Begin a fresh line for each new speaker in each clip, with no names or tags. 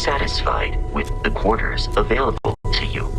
satisfied with the quarters available to you.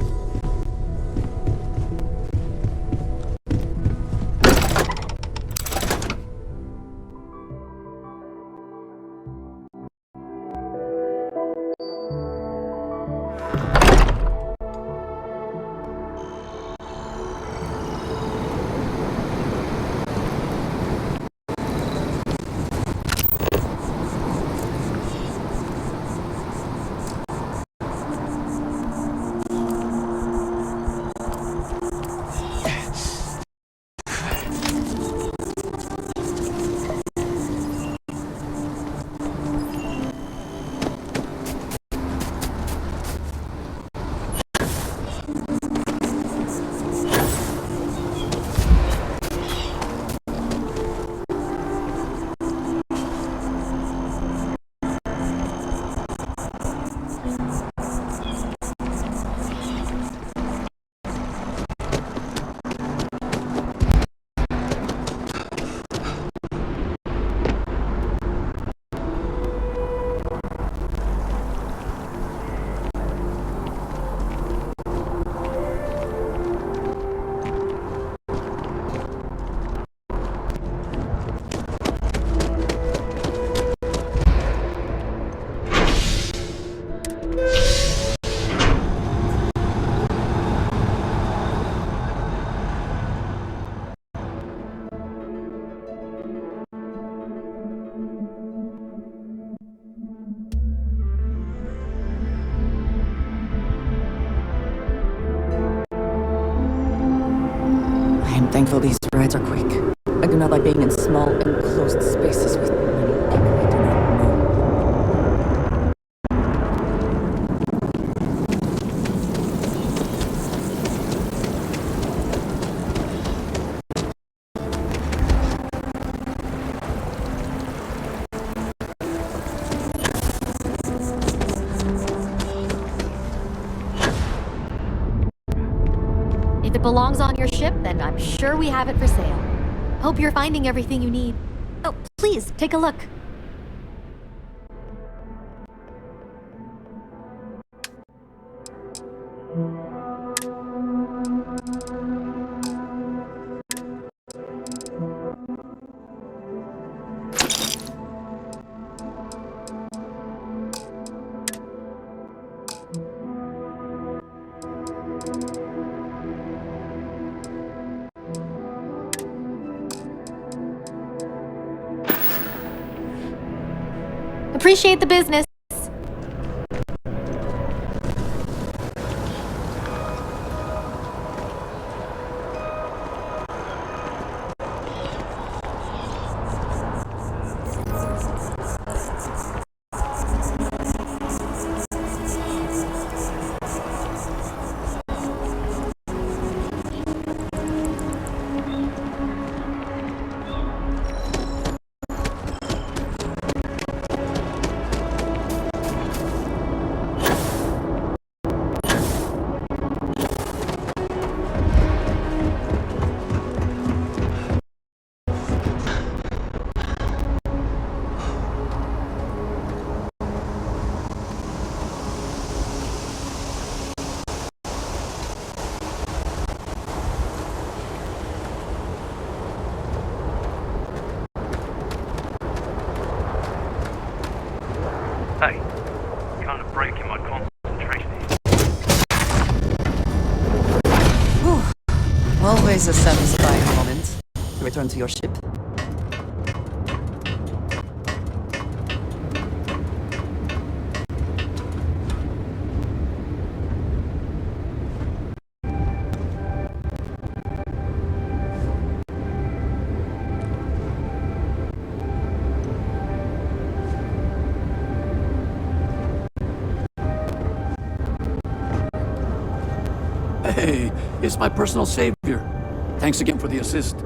I am thankful these rides are quick. I do not like being in small, enclosed spaces with many people I do not know.
If it belongs on your ship, then I'm sure we have it for sale. Hope you're finding everything you need. Oh, please, take a look. Appreciate the business.
Hey, kind of breaking my concentration here.
Whew. Always a satisfying moment to return to your ship.
Hey, it's my personal savior. Thanks again for the assist.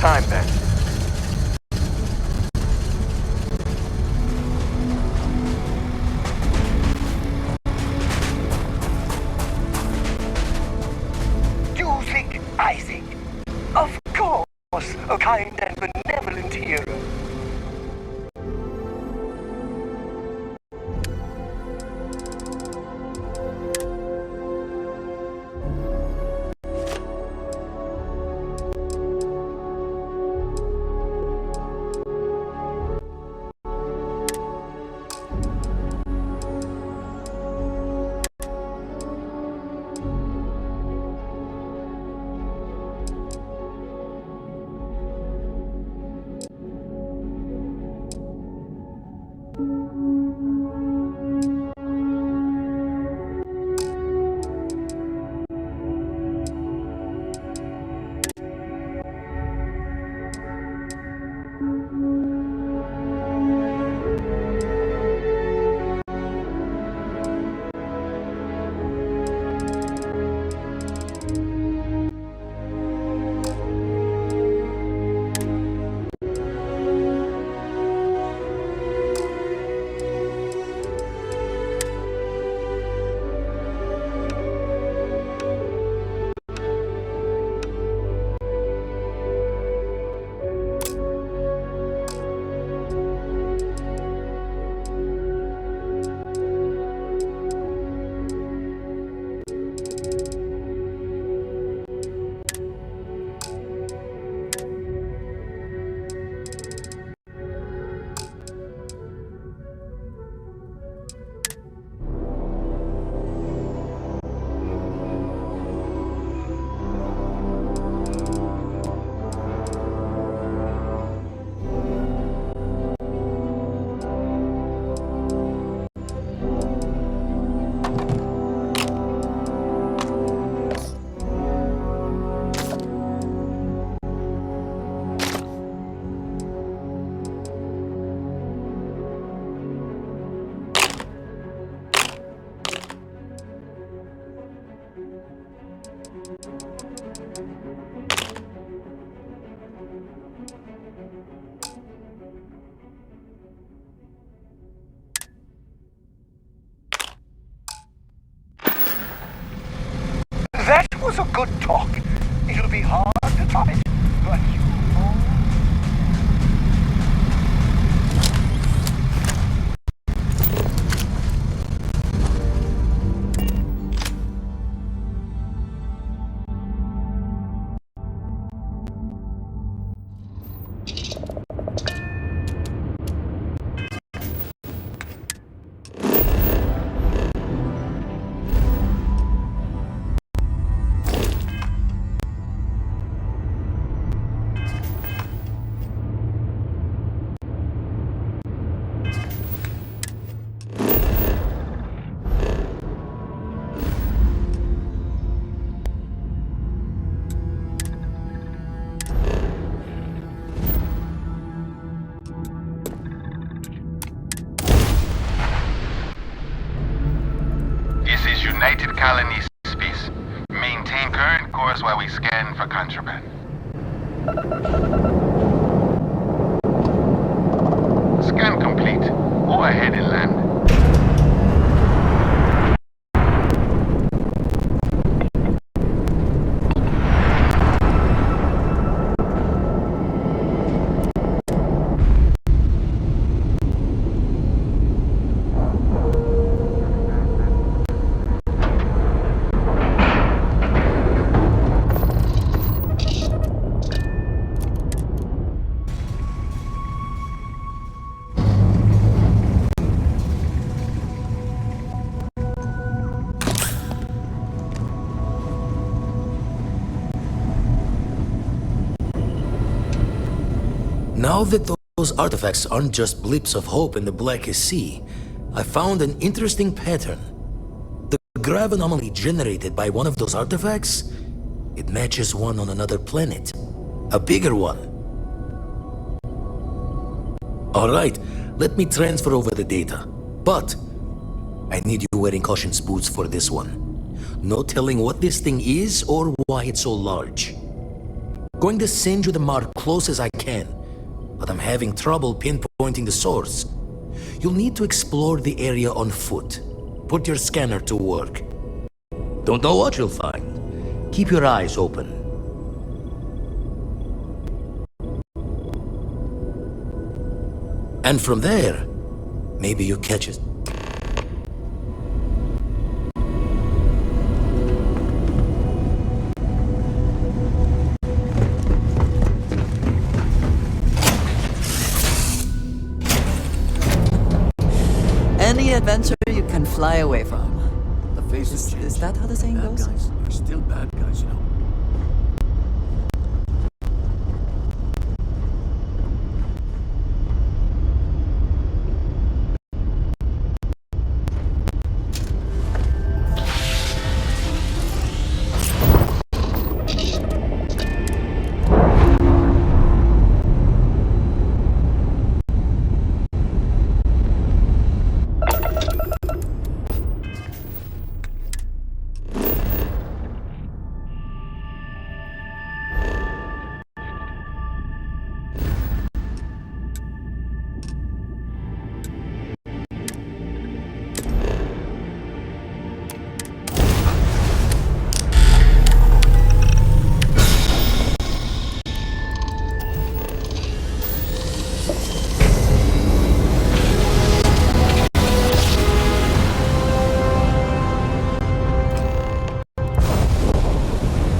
time then.
You think Isaac? Of course, a kind and benevolent hero. That was a good talk. It'll be hard to top it, but you all...
This is United Colony Space. Maintain current course while we scan for contraband. Scan complete. Go ahead and land.
Now that those artifacts aren't just blips of hope in the blackest sea, I found an interesting pattern. The grav anomaly generated by one of those artifacts, it matches one on another planet. A bigger one. Alright, let me transfer over the data. But I need you wearing caution's boots for this one. No telling what this thing is or why it's so large. going to send you the mark close as I can, but I'm having trouble pinpointing the source. You'll need to explore the area on foot. Put your scanner to work. Don't know what you'll find. Keep your eyes open. And from there, maybe you catch it.
Any adventure you can fly away from.
The faces change.
Is that how the saying
Bad
goes?
guys are still bad guys, you know.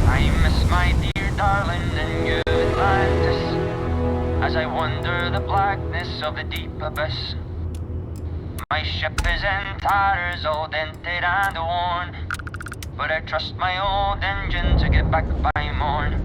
I miss my dear darling and new Atlantis, as I wander the blackness of the deep abyss. My ship is in tatters, all dented and worn, but I trust my old engine to get back by morn.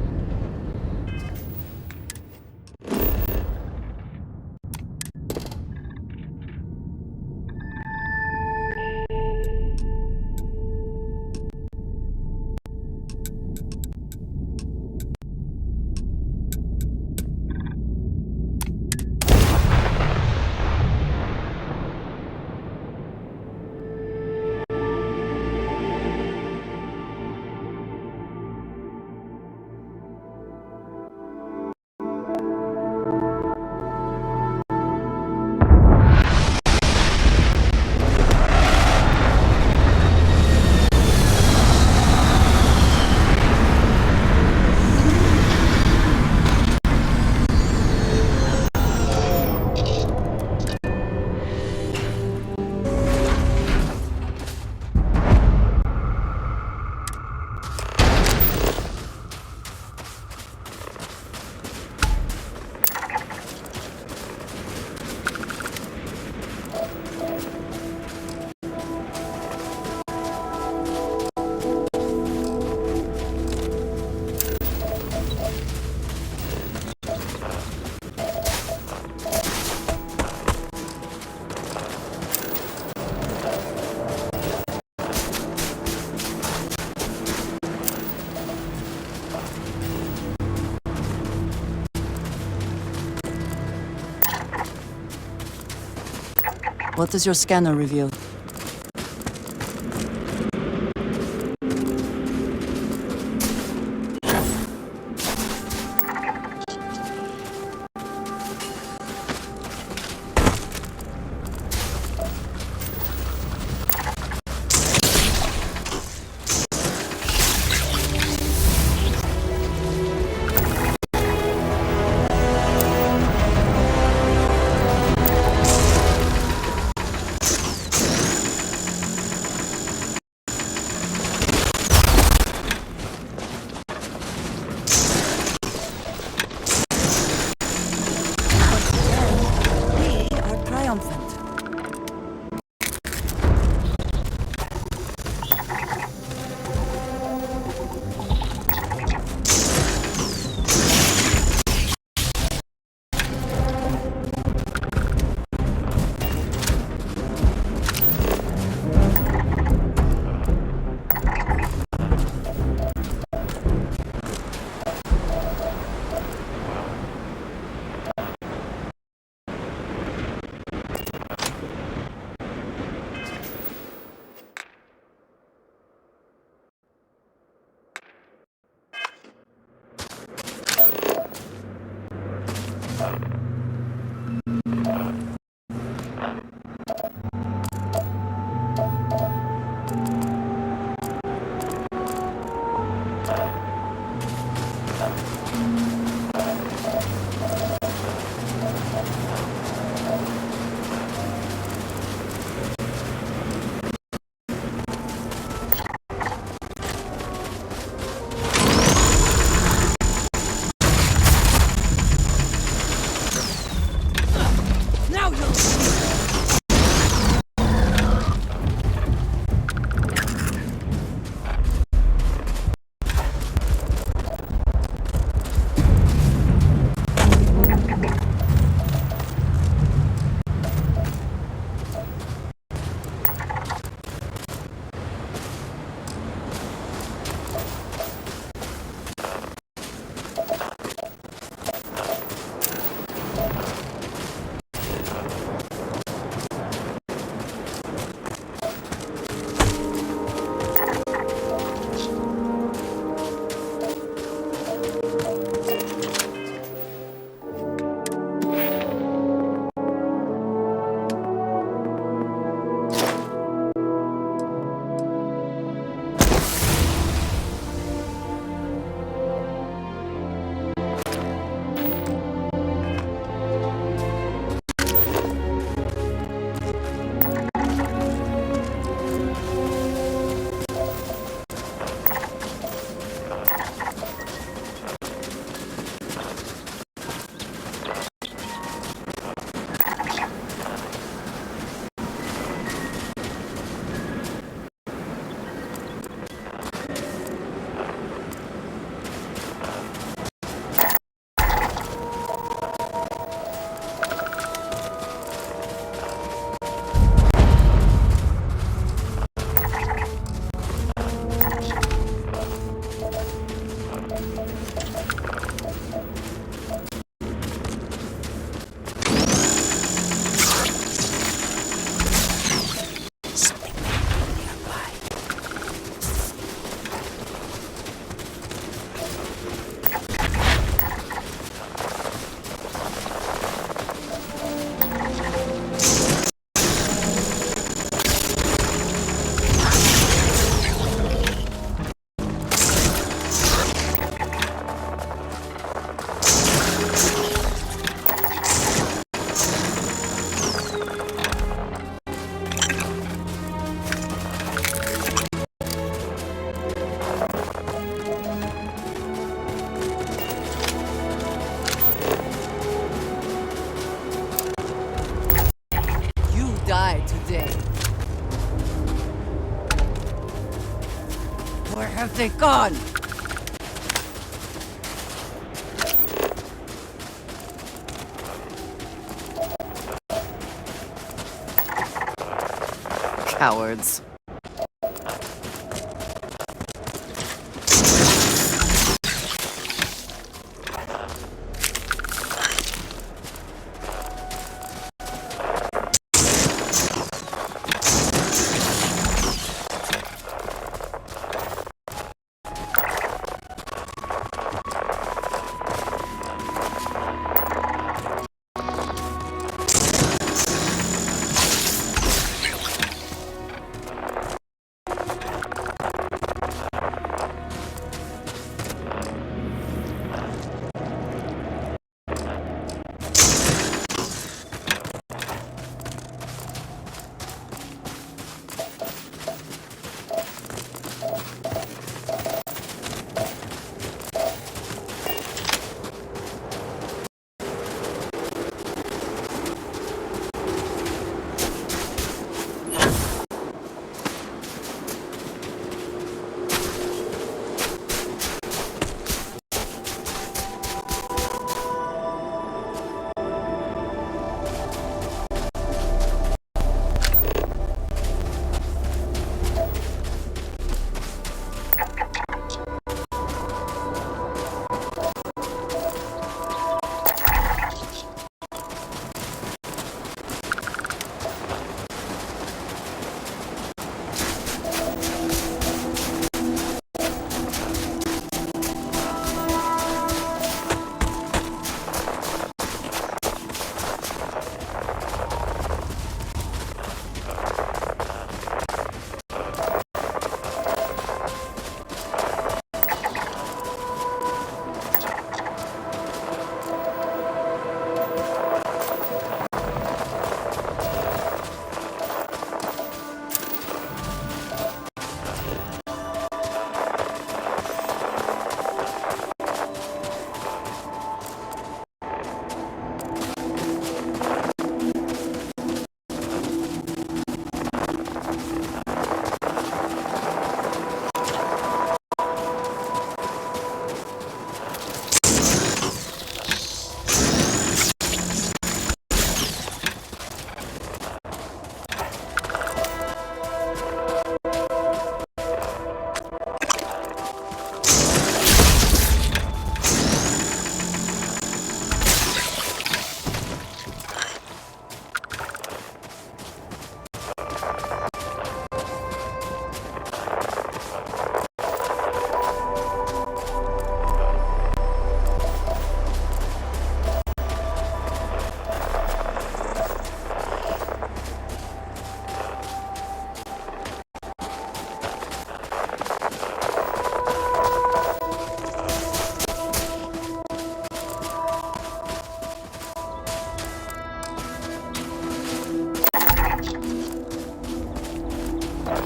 What does your scanner reveal? Die today. Where have they gone? Cowards. This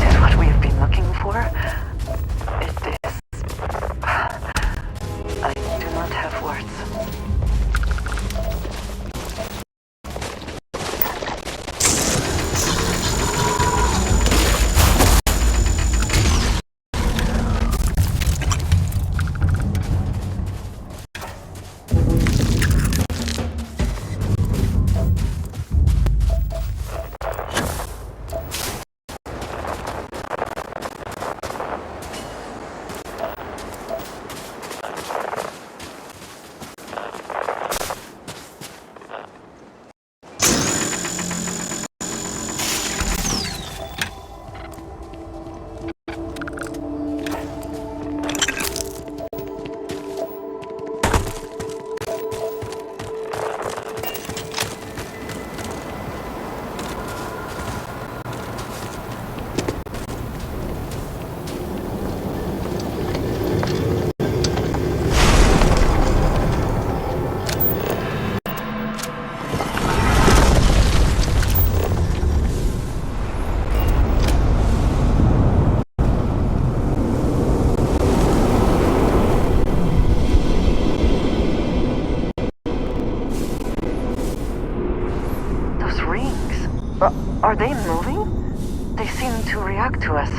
is what we've been looking for? It is... I do not have words. Those rings, are they moving? They seem to react to us.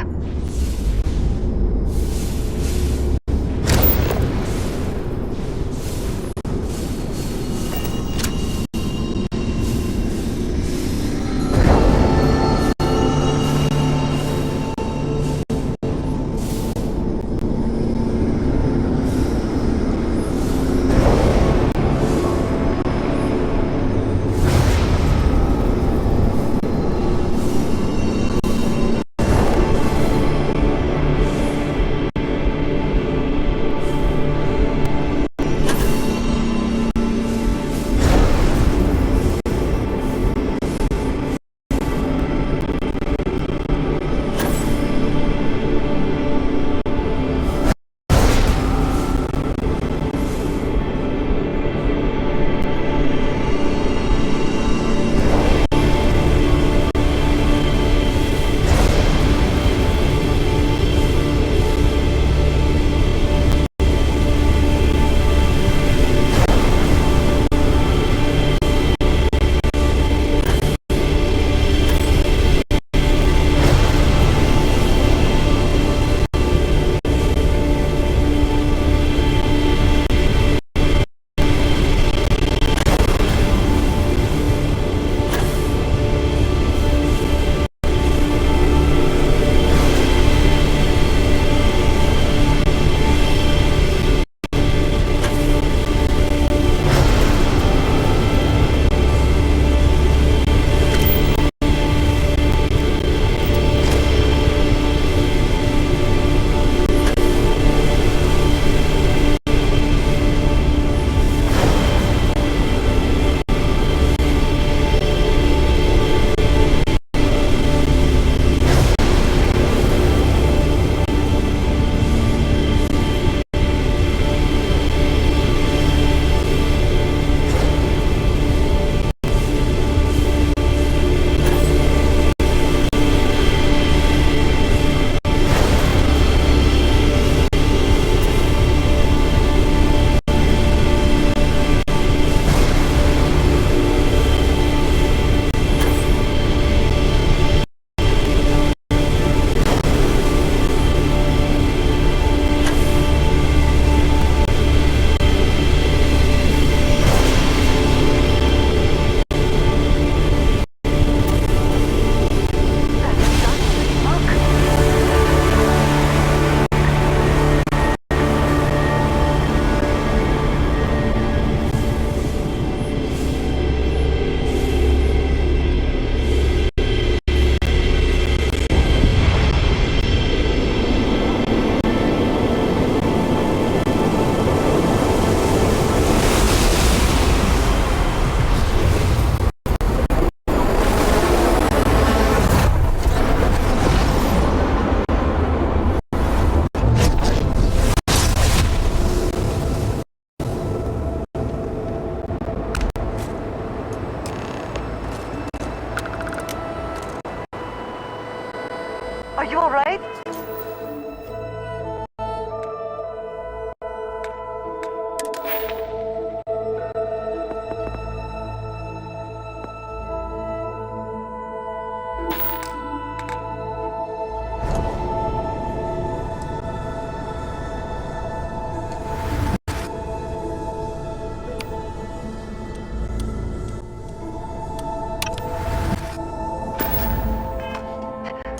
Are you alright?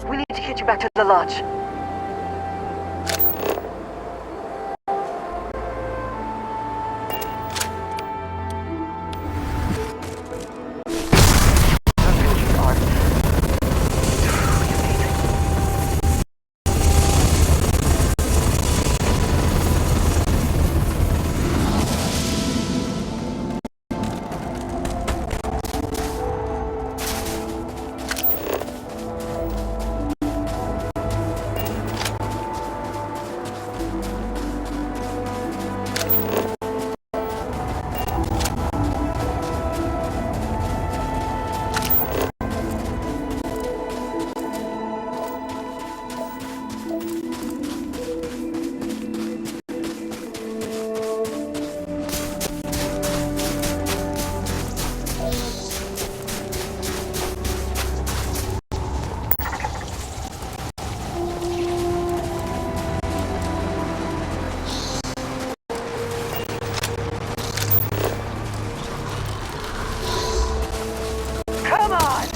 We need to get you back to the lodge. Come on!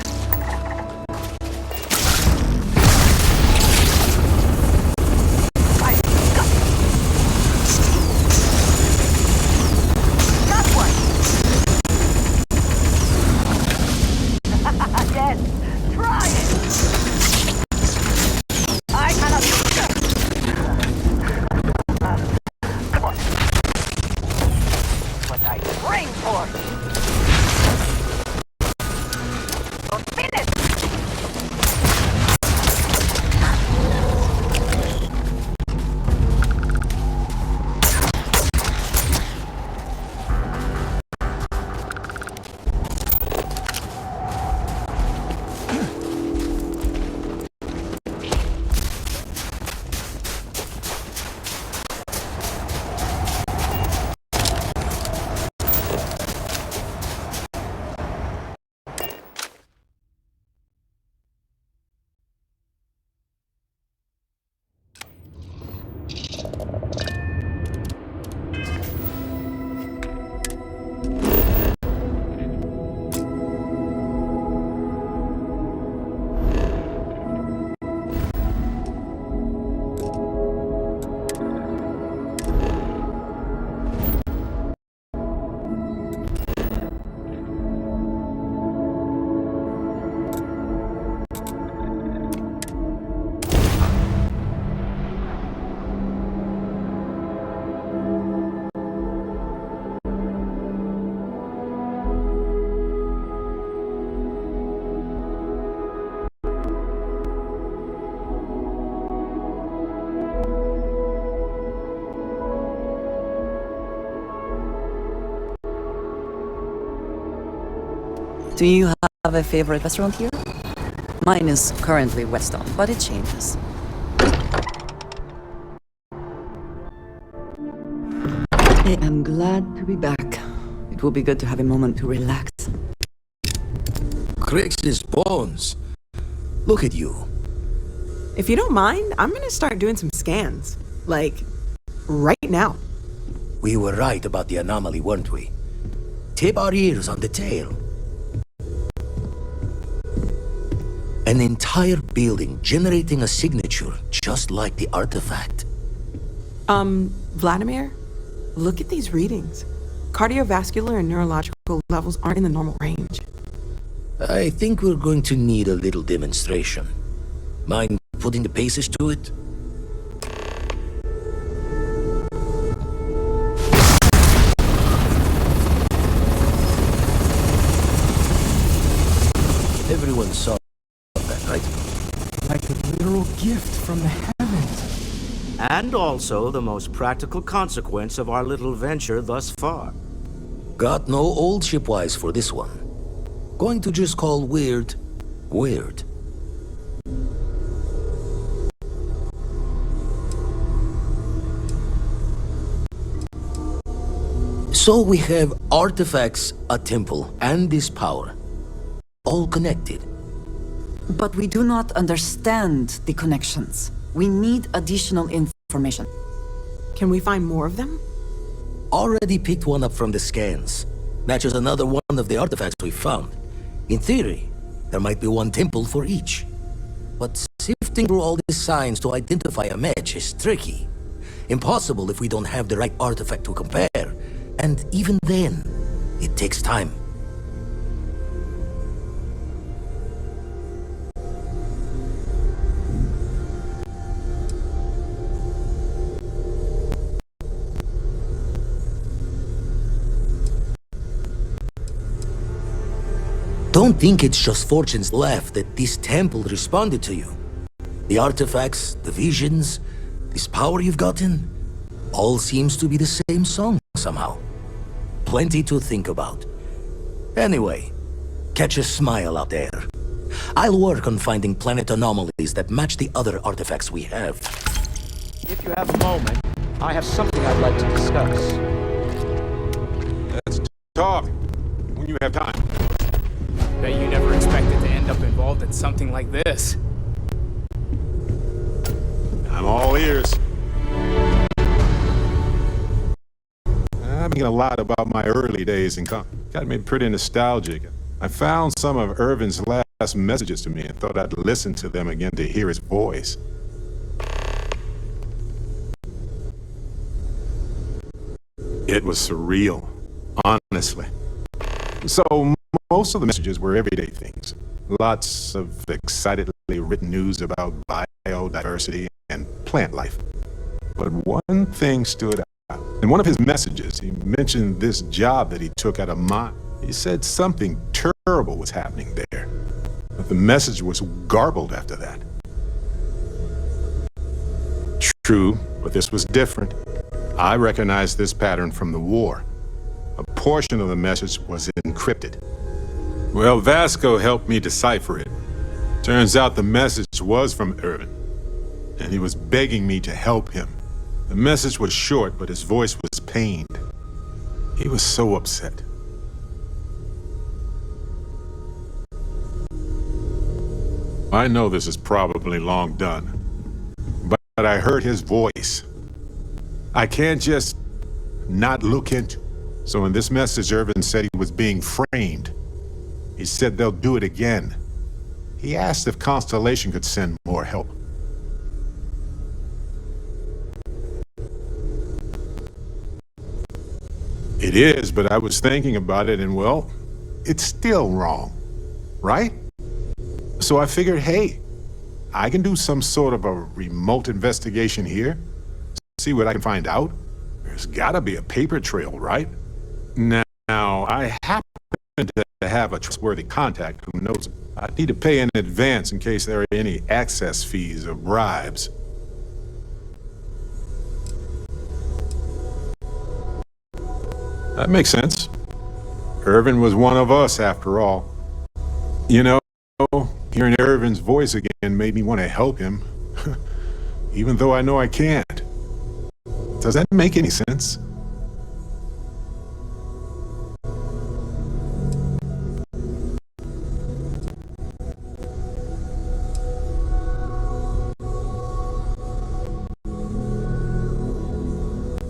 That one! Yes! Try it! I cannot... Come on! What I train for! Finish!
Do you have a favorite restaurant here? Mine is currently Weston, but it changes. I am glad to be back. It will be good to have a moment to relax.
Crix's bones. Look at you.
If you don't mind, I'm gonna start doing some scans. Like, right now.
We were right about the anomaly, weren't we? Tip our ears on the tale. An entire building generating a signature just like the artifact.
Vladimir, look at these readings. Cardiovascular and neurological levels aren't in the normal range.
I think we're going to need a little demonstration. Mind putting the paces to it? Everyone saw that, right?
Like a literal gift from the heavens.
And also the most practical consequence of our little venture thus far.
Got no old shipwise for this one. Going to just call weird, weird. So we have artifacts, a temple, and this power. All connected.
But we do not understand the connections. We need additional information.
Can we find more of them?
Already picked one up from the scans. Matches another one of the artifacts we found. In theory, there might be one temple for each. But sifting through all these signs to identify a match is tricky. Impossible if we don't have the right artifact to compare. And even then, it takes time. Don't think it's just fortunes left that this temple responded to you. The artifacts, the visions, this power you've gotten, all seems to be the same song somehow. Plenty to think about. Anyway, catch a smile out there. I'll work on finding planet anomalies that match the other artifacts we have.
If you have a moment, I have something I'd like to discuss.
Let's talk when you have time.
Bet you never expected to end up involved in something like this.
I'm all ears. I'm thinking a lot about my early days in got me pretty nostalgic. I found some of Irvin's last messages to me and thought I'd listen to them again to hear his voice. It was surreal, honestly. So most of the messages were everyday things. Lots of excitedly written news about biodiversity and plant life. But one thing stood out. In one of his messages, he mentioned this job that he took at a mine. He said something terrible was happening there. But the message was garbled after that. True, but this was different. I recognized this pattern from the war. A portion of the message was encrypted. Well, Vasco helped me decipher it. Turns out the message was from Irvin, and he was begging me to help him. The message was short, but his voice was pained. He was so upset. I know this is probably long done, but I heard his voice. I can't just not look into. So in this message, Irvin said he was being framed. He said they'll do it again. He asked if Constellation could send more help. It is, but I was thinking about it and, well, it's still wrong, right? So I figured, hey, I can do some sort of a remote investigation here, see what I can find out. There's gotta be a paper trail, right? Now, I happen to have a trustworthy contact who knows. I need to pay in advance in case there are any access fees or bribes. That makes sense. Irvin was one of us, after all. You know, hearing Irvin's voice again made me want to help him, even though I know I can't. Does that make any sense?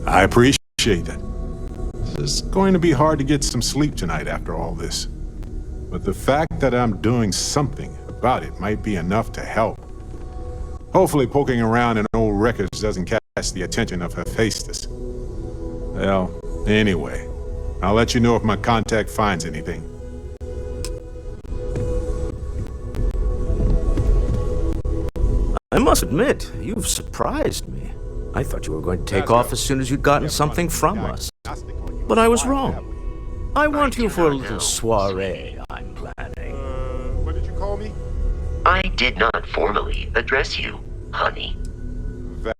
I appreciate that. It's going to be hard to get some sleep tonight after all this. But the fact that I'm doing something about it might be enough to help. Hopefully poking around in old records doesn't catch the attention of Hephaestus. Well, anyway, I'll let you know if my contact finds anything.
I must admit, you've surprised me. I thought you were going to take off as soon as you'd gotten something from us. But I was wrong. I want you for a little soiree I'm planning.
What did you call me?
I did not formally address you, honey.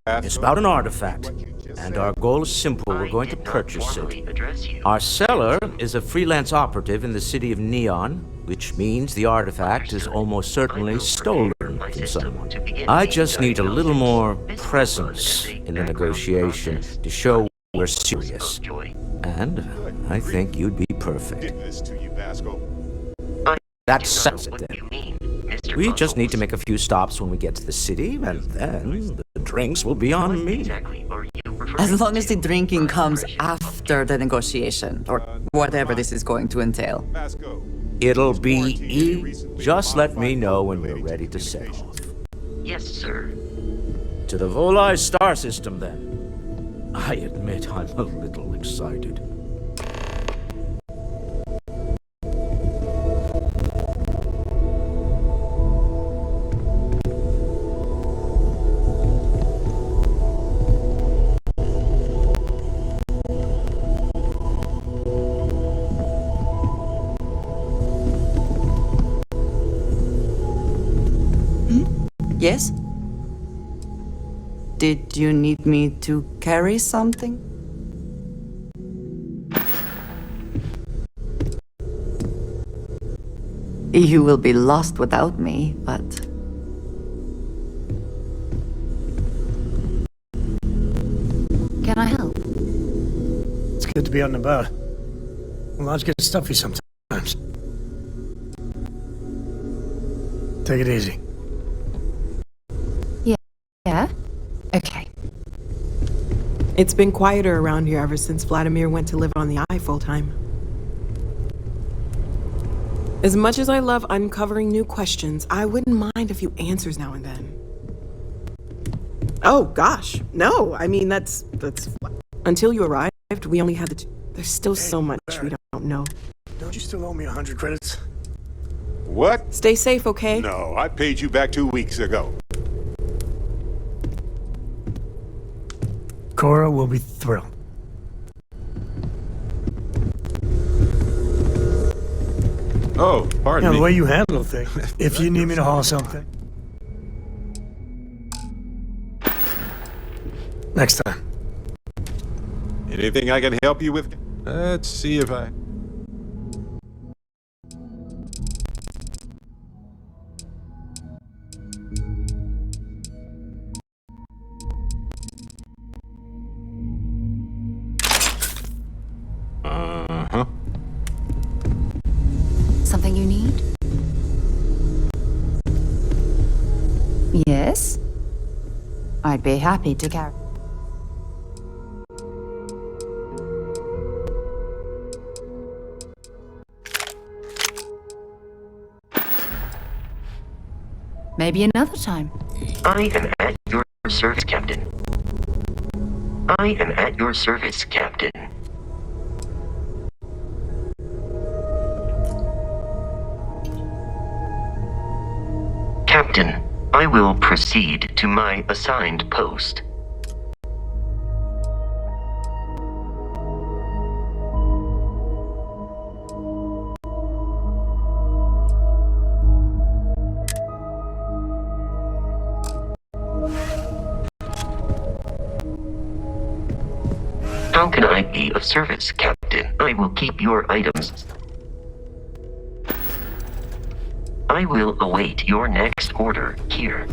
It's about an artifact, and our goal is simple. We're going to purchase it. Our seller is a freelance operative in the city of Neon, which means the artifact is almost certainly stolen from someone. I just need a little more presence in the negotiation to show we're serious. And I think you'd be perfect.
Did this to you, Vasco.
That settles it
What
then.
you mean, Mr.
We just need to
Buckles?
make a few stops when we get to the city, and then the drinks will be on
What
me.
exactly are you referring
As long as the
to?
drinking
My
comes
impression.
after the negotiation, or whatever this is going to entail.
Vasco.
It'll be just let me know when we're ready to set off.
Yes, sir.
To the Volai star system, then. I admit I'm a little excited.
Yes? Did you need me to carry something? You will be lost without me, but...
Can I help?
It's good to be on the boat. Lodge gets stuffy sometimes. Take it easy.
Yeah? Okay.
It's been quieter around here ever since Vladimir went to live on the Eye full-time. As much as I love uncovering new questions, I wouldn't mind a few answers now and then. Oh, gosh. No, I mean, that's... Until you arrived, we only had the two. There's still so much we don't know.
Don't you still owe me 100 credits?
What?
Stay safe, okay?
No, I paid you back 2 weeks ago.
Cora will be thrilled.
Oh, pardon
The
me.
way you handle things. If you need me to haul something. Next time.
Anything I can help you with? Let's see if I... Uh-huh.
Something you need? Yes? I'd be happy to carry. Maybe another time.
I am at your service, Captain. I am at your service, Captain. Captain, I will proceed to my assigned post. How can I be of service, Captain? I will keep your items. I will await your next order here.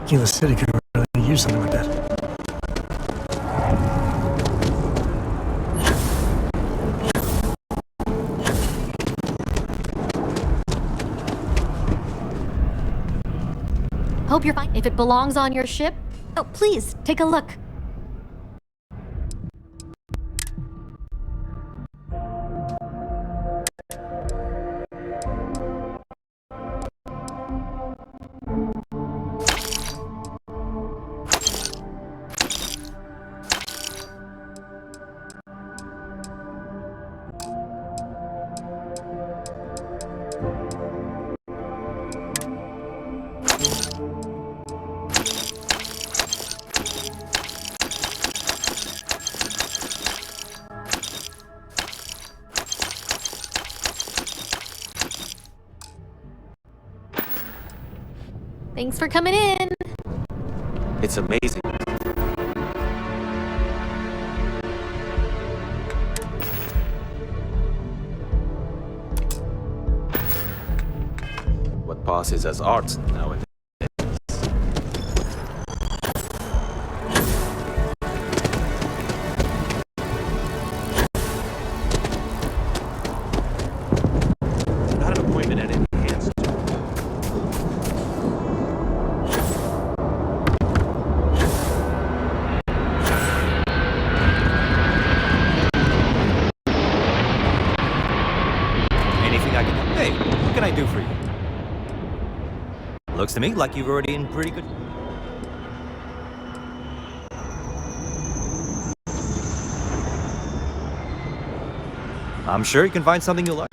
Gila City could really use something like that.
Hope you're fine. If it belongs on your ship, oh, please, take a look. Thanks for coming in.
It's amazing. What passes as art nowadays. Not an appointment at any hands.
Anything I can... Hey, what can I do for you? Looks to me like you've already in pretty good... I'm sure you can find something you like.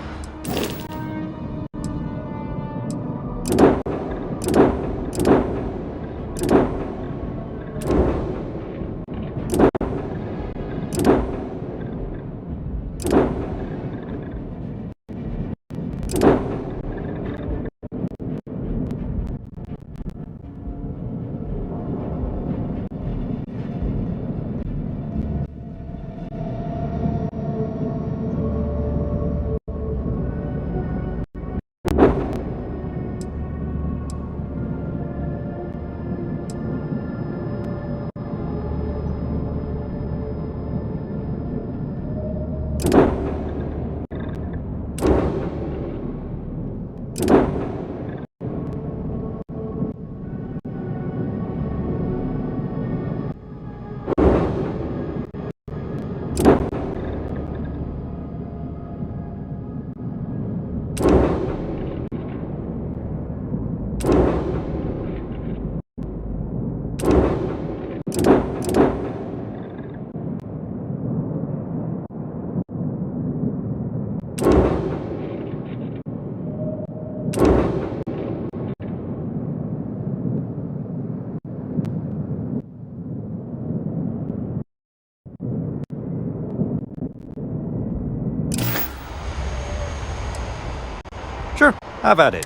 Sure, how about it?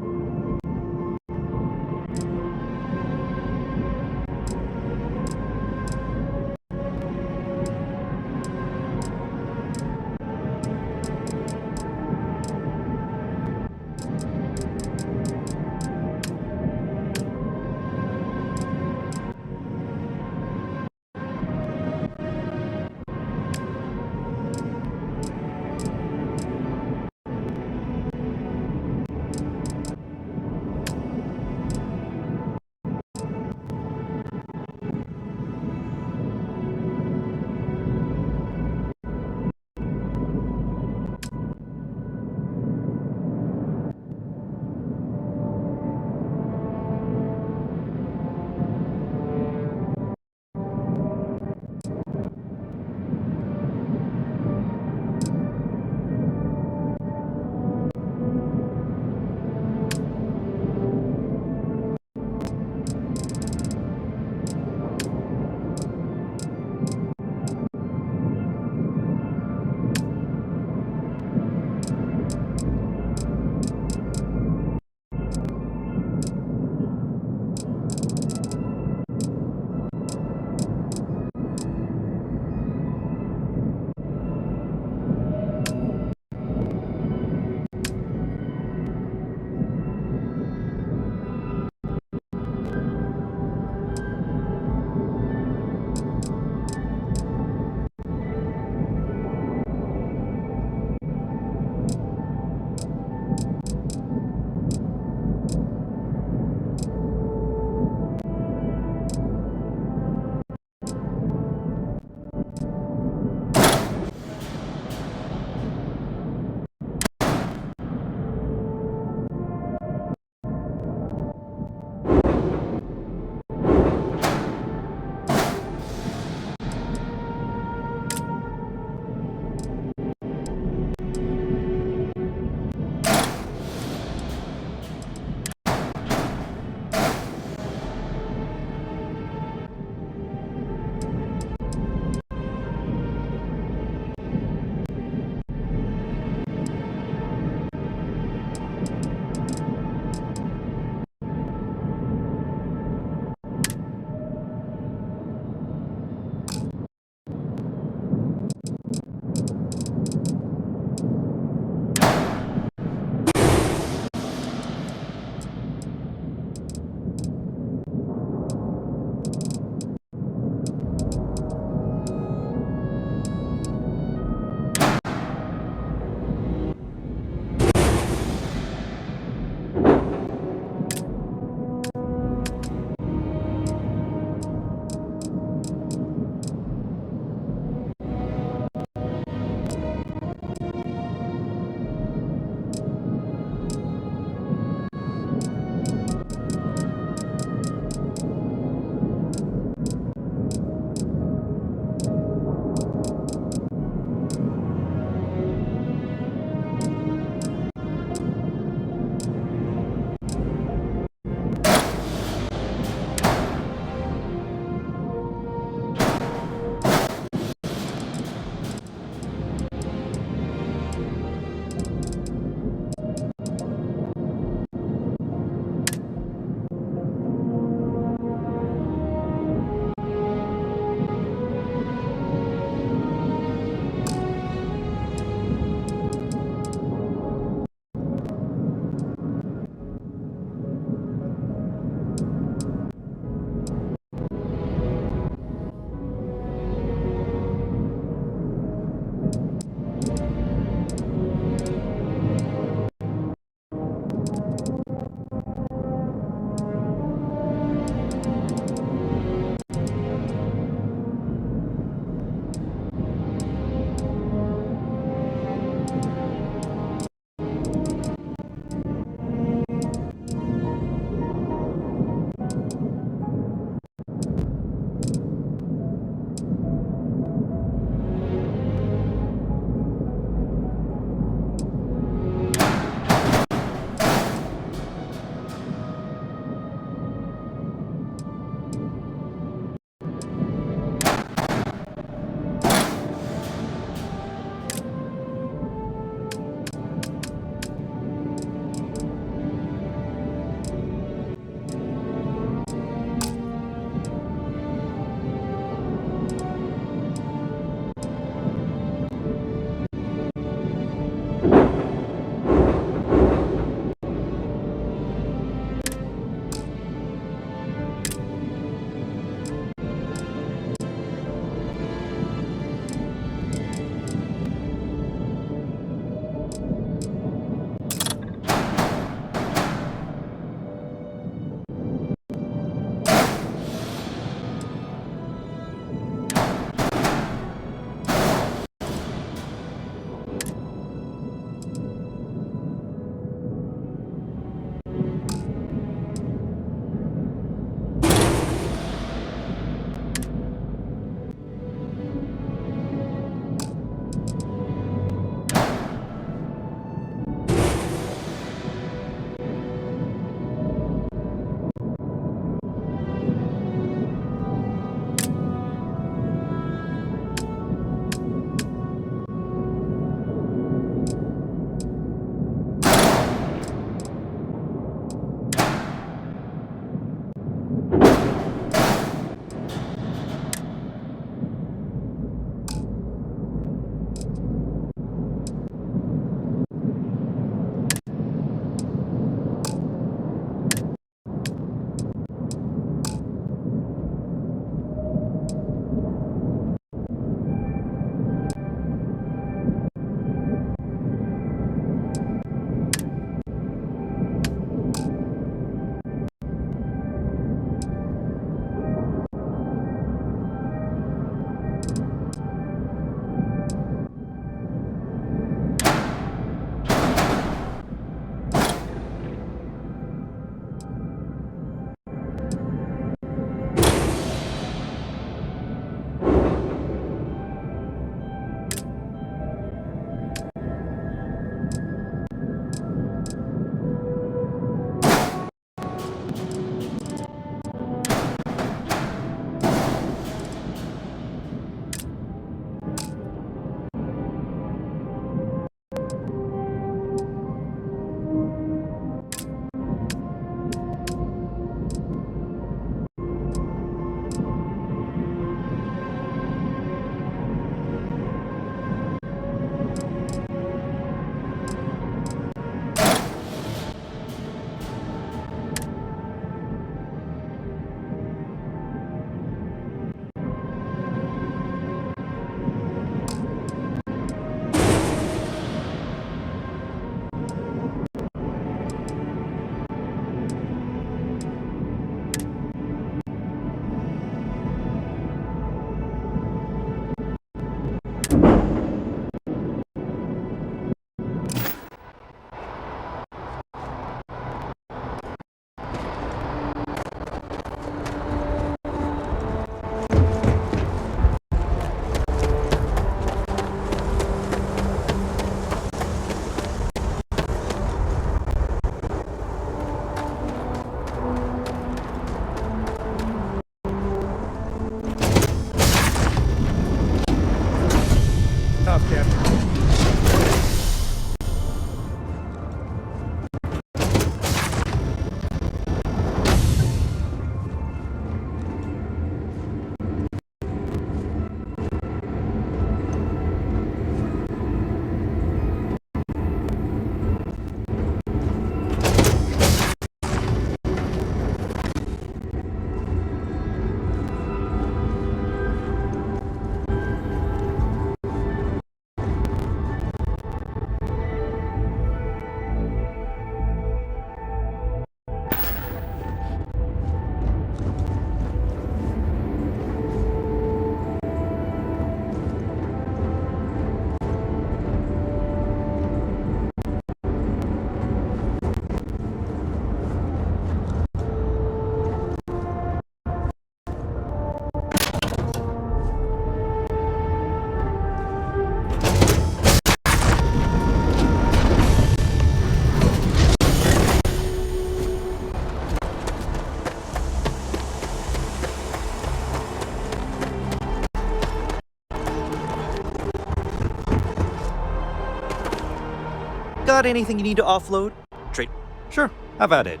Got anything you need to offload? Trade? Sure, have at it.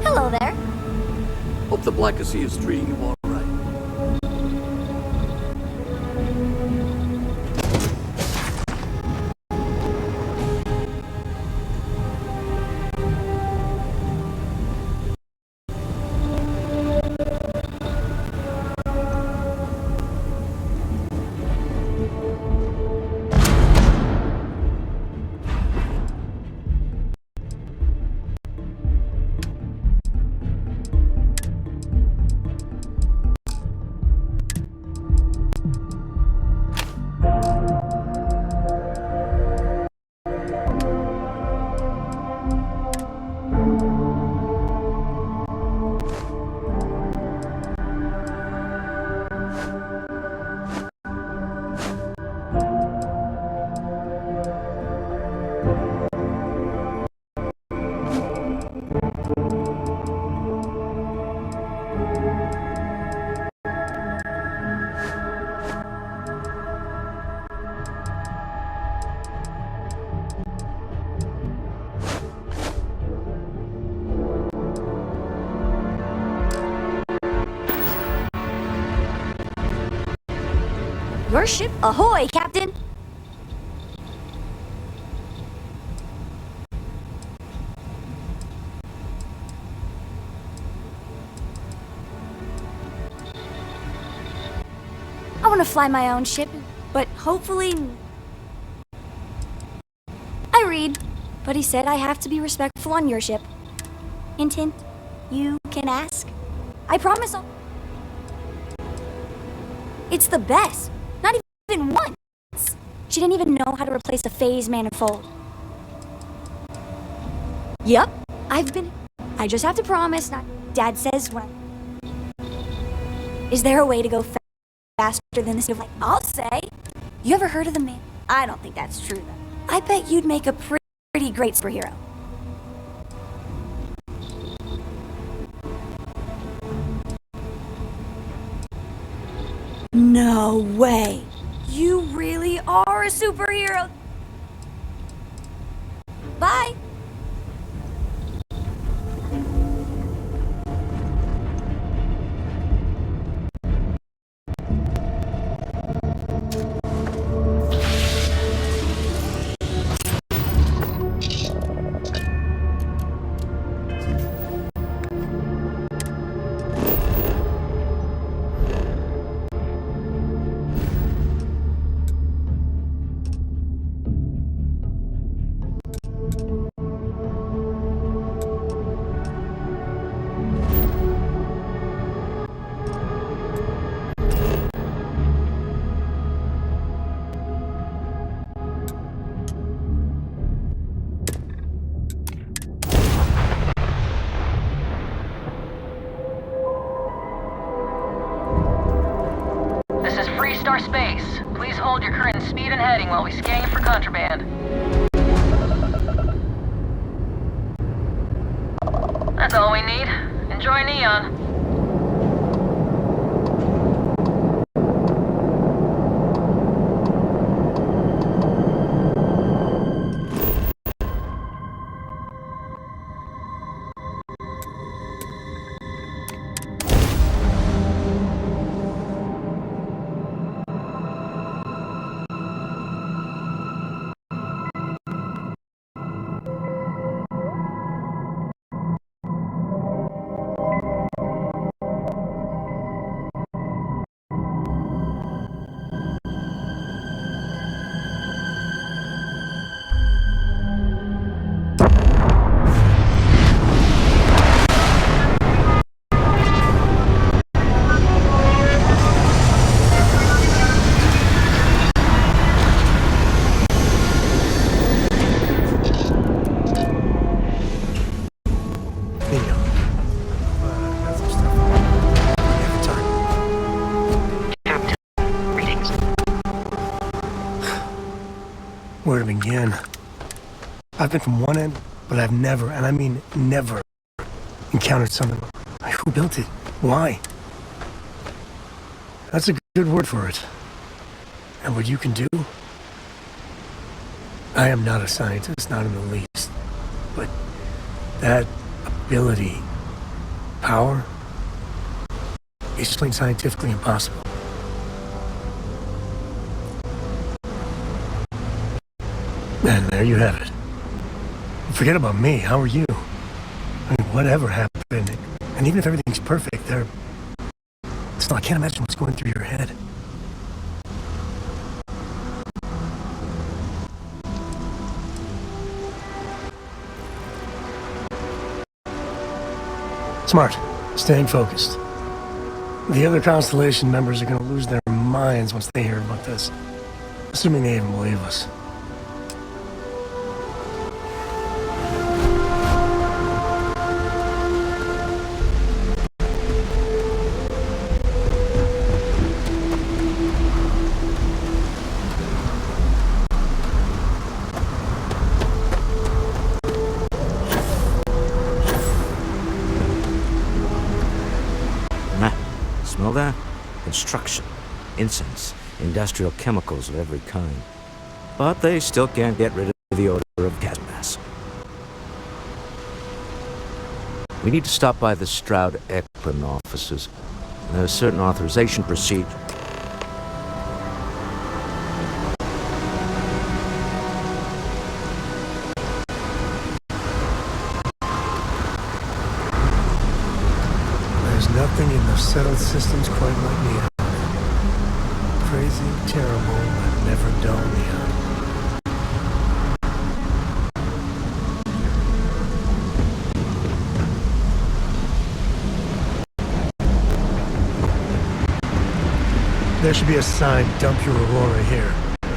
Hello there.
Hope the Black Sea is treating you all right.
Your ship ahoy, Captain! I want to fly my own ship, but hopefully... I read, but he said I have to be respectful on your ship. Hint, hint, you can ask. I promise I'll... It's the best. Not even once. She didn't even know how to replace a phase manifold. Yep, I just have to promise, not... Dad says when... Is there a way to go faster than this? I'll say. You ever heard of the man? I don't think that's true, though. I bet you'd make a pretty great superhero. No way. You really are a superhero. Bye.
base. Please hold your current speed and heading while we scan you for contraband. That's all we need. Enjoy Neon.
Where to begin? I've been from one end, but I've never, and I mean never, encountered something like, who built it? Why? That's a good word for it. And what you can do? I am not a scientist, not in the least. But that ability, power, is plain scientifically impossible. And there you have it. Forget about me, how are you? I mean, whatever happened, and even if everything's perfect, still, I can't imagine what's going through your head. Smart. Staying focused. The other Constellation members are going to lose their minds once they hear about this. Assuming they even believe us.
Smell that? Construction, incense, industrial chemicals of every kind. But they still can't get rid of the odor of gas mask. We need to stop by the Stroud Ekman offices. There's certain authorization procedure.
Nothing in the settled systems quite like Neon. Crazy, terrible, but never dull Neon. There should be a sign, dump your Aurora here.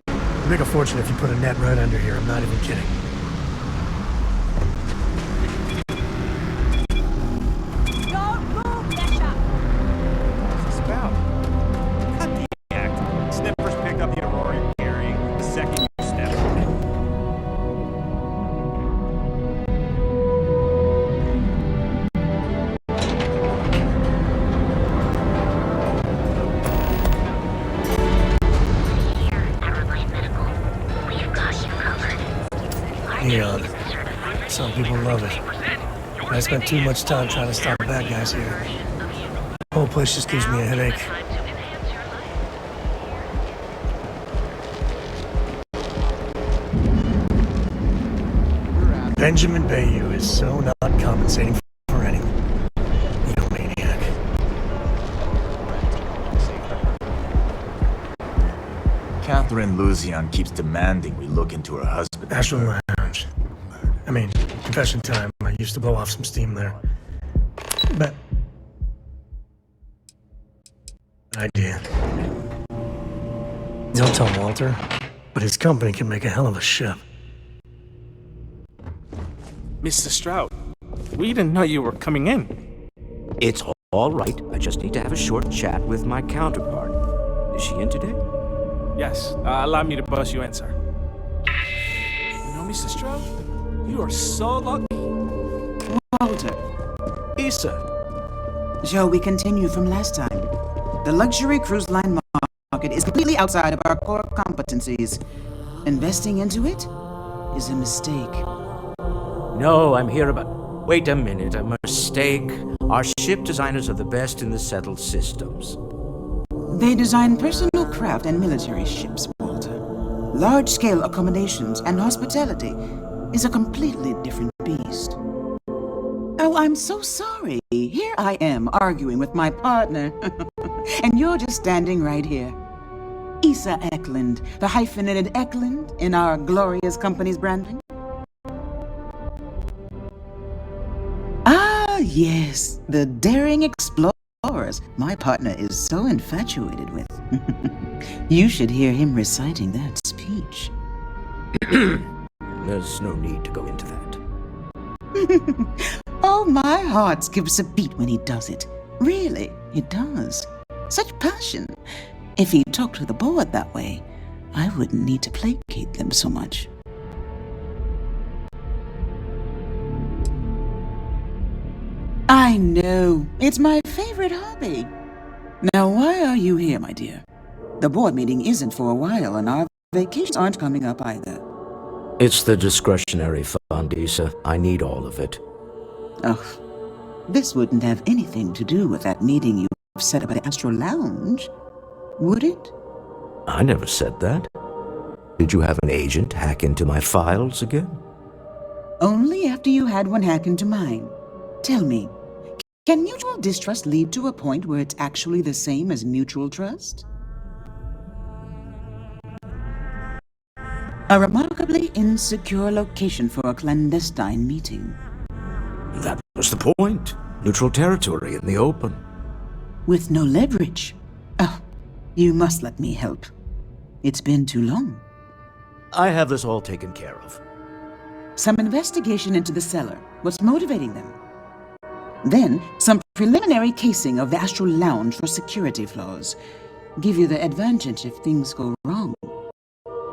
You'd make a fortune if you put a net right under here, I'm not even kidding. Neon. Some people love it. I spent too much time trying to stop bad guys here. The whole place just gives me a headache. Benjamin Bayou is so not compensating for anything. Egomaniac.
Catherine Luzian keeps demanding we look into her husband.
Astral Lounge. I mean, confession time. I used to blow off some steam there. But... idea. Don't tell Walter, but his company can make a hell of a ship.
Mr. Stroud, we didn't know you were coming in.
It's all right. I just need to have a short chat with my counterpart. Is she in today?
Yes, allow me to buzz you in, sir. You know me, Sistro? You are so lucky.
Walter.
Issa.
Shall we continue from last time? The luxury cruise line market is completely outside of our core competencies. Investing into it is a mistake.
No, I'm here about... Wait a minute, a mistake? Our ship designers are the best in the settled systems.
They design personal craft and military ships, Walter. Large-scale accommodations and hospitality is a completely different beast. Oh, I'm so sorry. Here I am arguing with my partner, and you're just standing right here. Issa Eklund, the hyphenated Eklund in our glorious company's branding. Ah, yes, the daring explorers my partner is so infatuated with. You should hear him reciting that speech.
There's no need to go into that.
Oh, my heart skips a beat when he does it. Really, it does. Such passion. If he talked to the board that way, I wouldn't need to placate them so much. I know. It's my favorite hobby. Now, why are you here, my dear? The board meeting isn't for a while, and our vacations aren't coming up either.
It's the discretionary fund, Issa. I need all of it.
Oh, this wouldn't have anything to do with that meeting you set up at the Astro Lounge, would it?
I never said that. Did you have an agent hack into my files again?
Only after you had one hack into mine. Tell me, can mutual distrust lead to a point where it's actually the same as mutual trust? A remarkably insecure location for a clandestine meeting.
That was the point. Neutral territory in the open.
With no leverage. Oh, you must let me help. It's been too long.
I have this all taken care of.
Some investigation into the seller. What's motivating them? Then, some preliminary casing of the Astral Lounge for security flaws. Give you the advantage if things go wrong.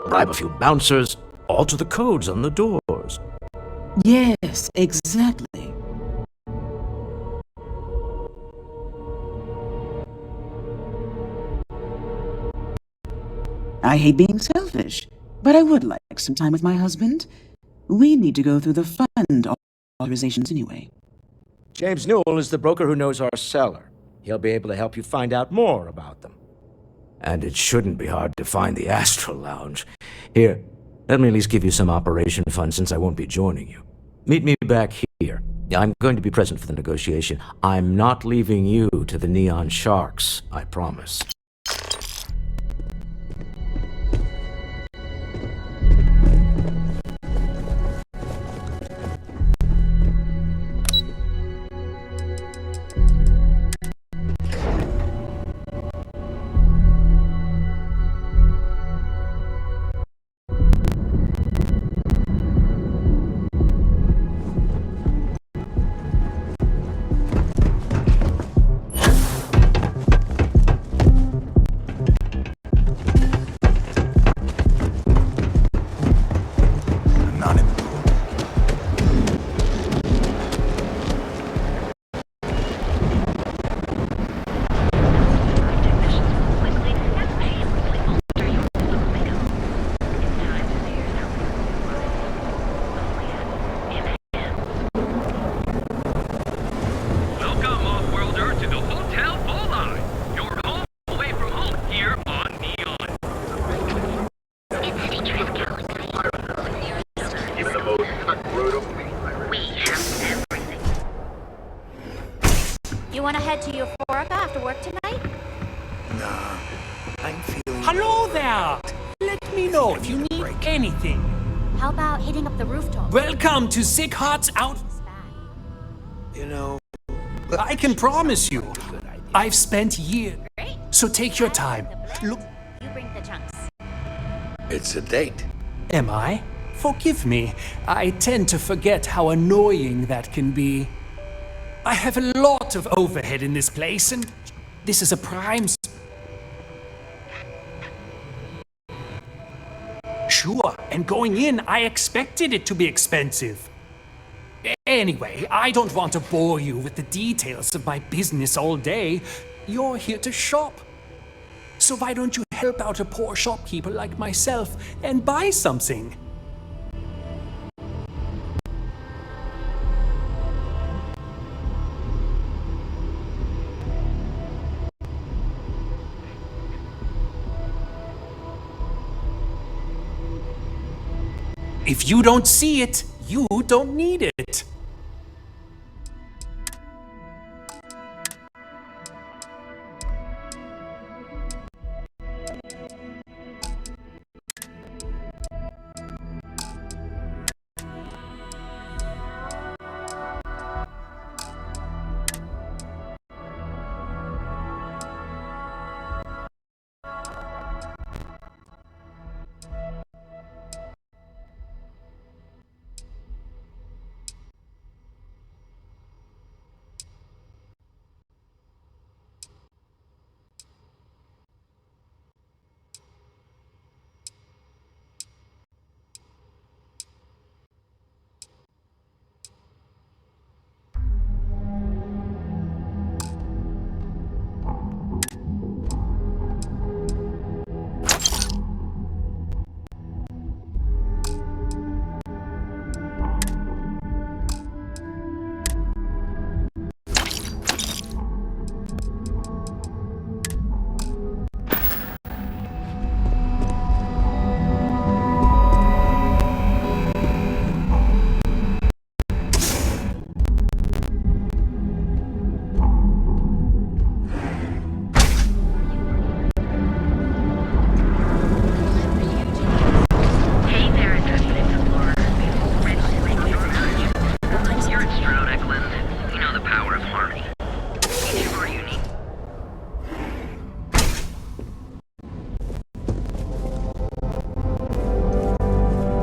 Bribe a few bouncers, alter the codes on the doors.
Yes, exactly. I hate being selfish, but I would like some time with my husband. We need to go through the fund authorizations anyway.
James Newell is the broker who knows our seller. He'll be able to help you find out more about them. And it shouldn't be hard to find the Astral Lounge. Here, let me at least give you some operation funds since I won't be joining you. Meet me back here. I'm going to be present for the negotiation. I'm not leaving you to the Neon Sharks, I promise.
You want to head to Euphorica after work tonight?
Nah, I'm feeling...
Hello there! Let me know if you need anything.
How about hitting up the rooftop?
Welcome to Sick Hearts Out...
You know...
I can promise you, I've spent years.
Great.
So take your time. Look...
You bring the chunks.
It's a date.
Am I? Forgive me. I tend to forget how annoying that can be. I have a lot of overhead in this place, and this is a prime... Sure, and going in, I expected it to be expensive. Anyway, I don't want to bore you with the details of my business all day. You're here to shop. So why don't you help out a poor shopkeeper like myself and buy something? If you don't see it, you don't need it.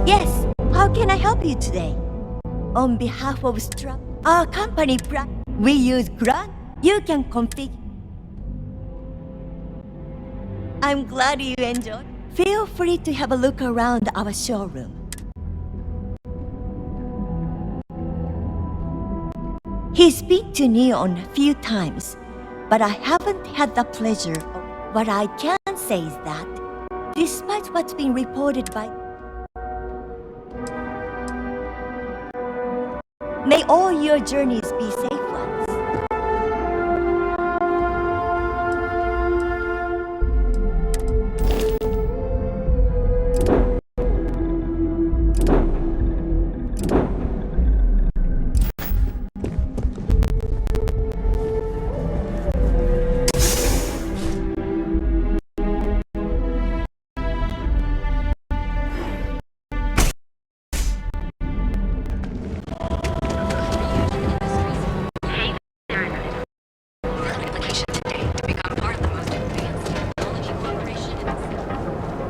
Yes, how can I help you today? On behalf of our company, we use Grant. You can configure. I'm glad you enjoyed. Feel free to have a look around our showroom. He's been to Neon a few times, but I haven't had the pleasure. What I can say is that, despite what's been reported by... May all your journeys be safe ones.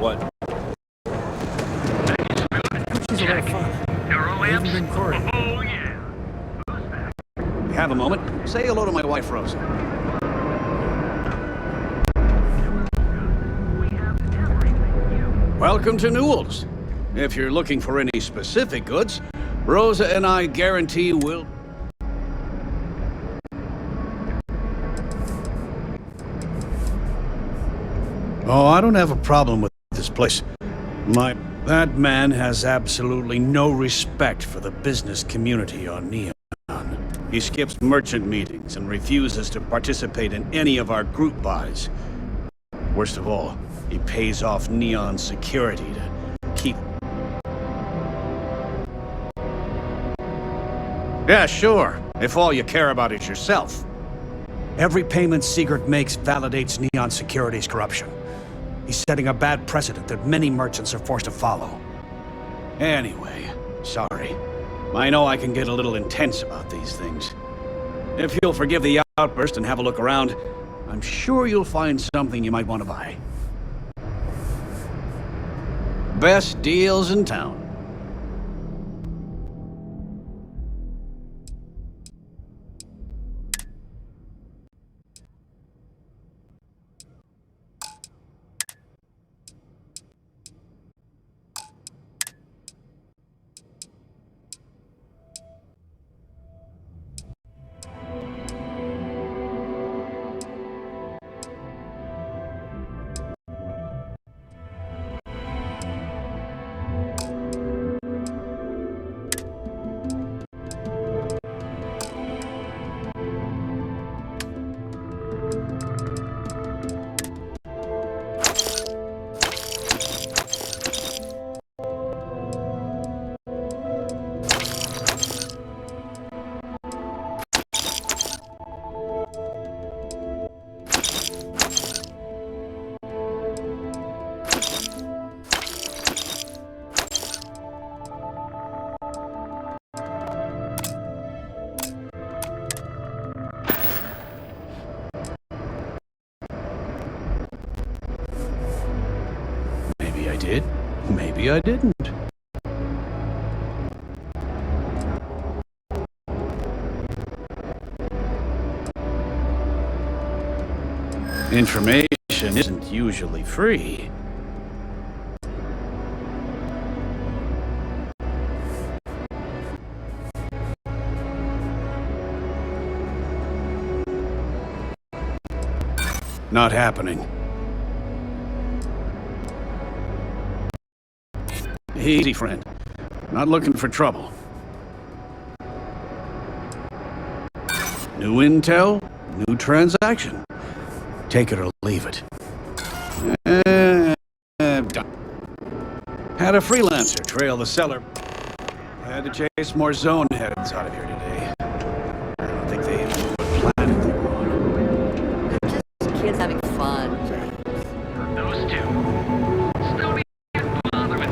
What?
She's a lot of fun. I even bring Corey.
You have a moment? Say hello to my wife, Rosa. Welcome to Newell's. If you're looking for any specific goods, Rosa and I guarantee we'll... Oh, I don't have a problem with this place. That man has absolutely no respect for the business community on Neon. He skips merchant meetings and refuses to participate in any of our group buys. Worst of all, he pays off Neon security to keep... Yeah, sure, if all you care about is yourself. Every payment Sigurd makes validates Neon Security's corruption. He's setting a bad precedent that many merchants are forced to follow. Anyway, sorry. I know I can get a little intense about these things. If you'll forgive the outburst and have a look around, I'm sure you'll find something you might want to buy. Best deals in town. did. Maybe I didn't. Information isn't usually free. Not happening. Easy, friend. Not looking for trouble. New intel, new transaction. Take it or leave it. Done. Had a freelancer trail the seller. I had to chase more zone heads out of here today. I don't think they even knew what planet they were on.
Just kids having fun.
Those two. Still be bothered with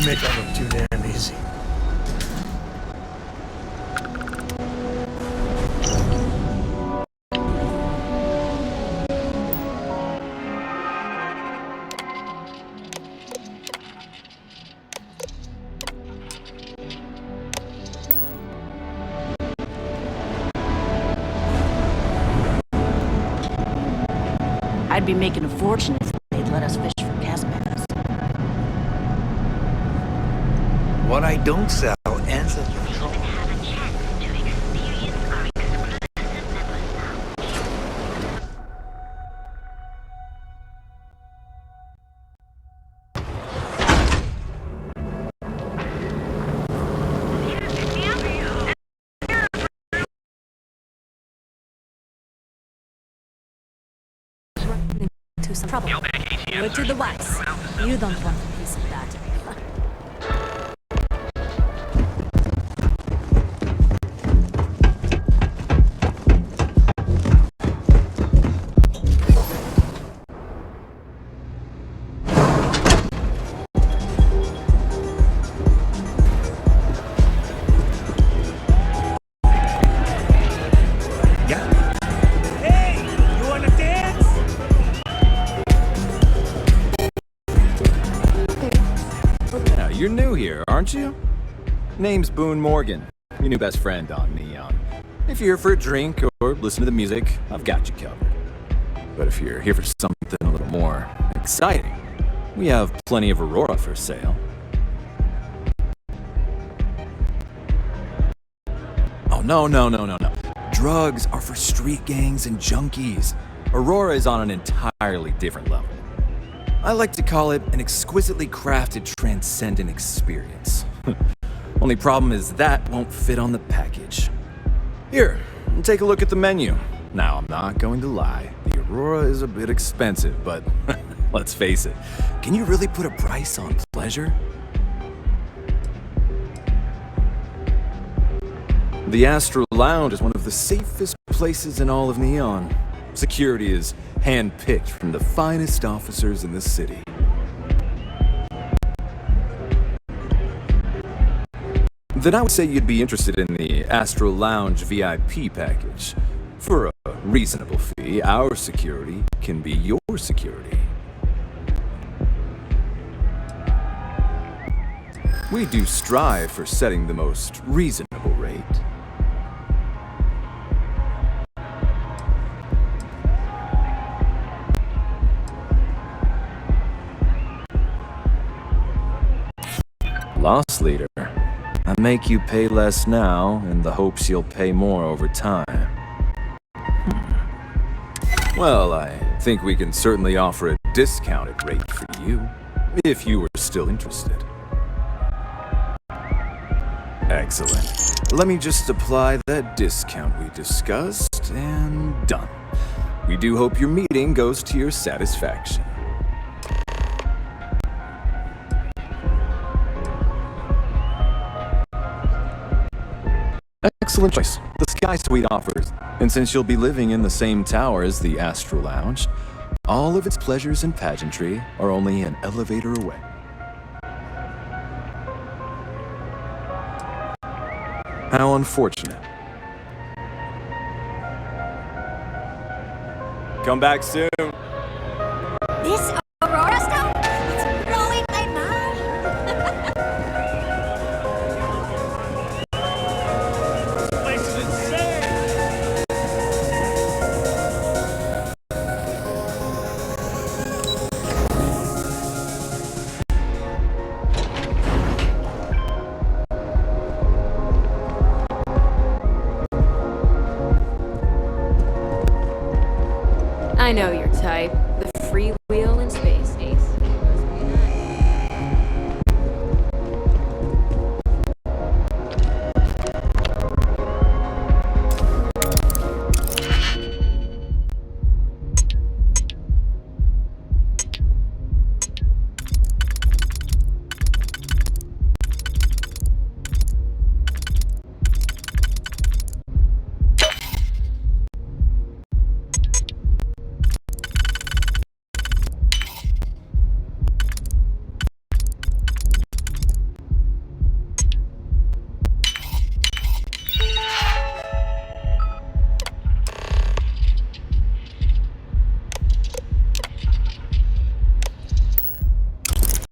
You make that look too damn easy.
I'd be making a fortune if they'd let us fish for Caspass.
What I don't sell ends up...
To some trouble. Word to the wise. You don't want a piece of that.
You're new here, aren't you? Name's Boone Morgan, your new best friend on Neon. If you're here for a drink or listen to the music, I've got you covered. But if you're here for something a little more exciting, we have plenty of Aurora for sale. Oh, no. Drugs are for street gangs and junkies. Aurora is on an entirely different level. I like to call it an exquisitely crafted, transcendent experience. Only problem is that won't fit on the package. Here, take a look at the menu. Now, I'm not going to lie. The Aurora is a bit expensive, but let's face it. Can you really put a price on pleasure? The Astral Lounge is one of the safest places in all of Neon. Security is hand-picked from the finest officers in the city. Then I would say you'd be interested in the Astral Lounge VIP package. For a reasonable fee, our security can be your security. We do strive for setting the most reasonable rate. Loss leader. I make you pay less now in the hopes you'll pay more over time. Well, I think we can certainly offer a discounted rate for you, if you were still interested. Excellent. Let me just apply that discount we discussed, and done. We do hope your meeting goes to your satisfaction. Excellent choice. The Sky Suite offers. And since you'll be living in the same tower as the Astral Lounge, all of its pleasures and pageantry are only an elevator away. How unfortunate. Come back soon.
This Aurora stuff? It's blowing my mind.
This place is insane!
I know your type. The freewheel in space. Ace.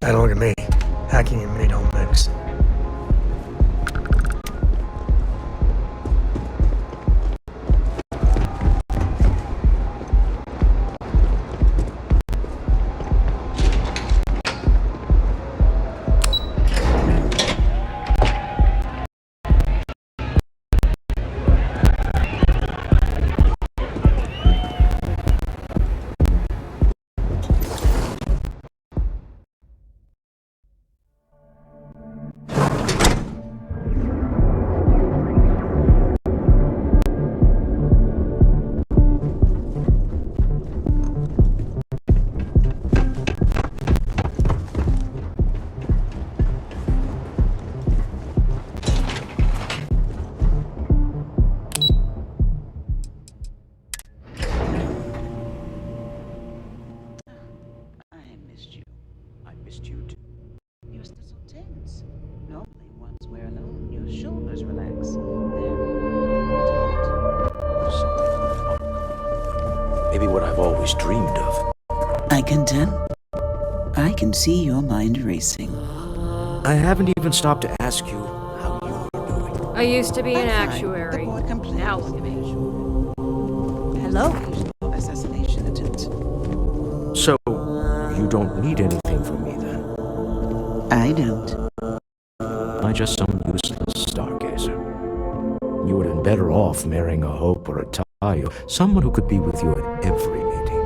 Hey, look at me. Hacking and me don't mix.
Maybe what I've always dreamed of.
I can tell. I can see your mind racing.
I haven't even stopped to ask you how you are doing.
I used to be an actuary. Now look at me.
Hello. Assassination attempt.
So, you don't need anything from me then?
I don't.
I'm just some useless stargazer. You would have been better off marrying a Hope or a Tayo, someone who could be with you at every meeting.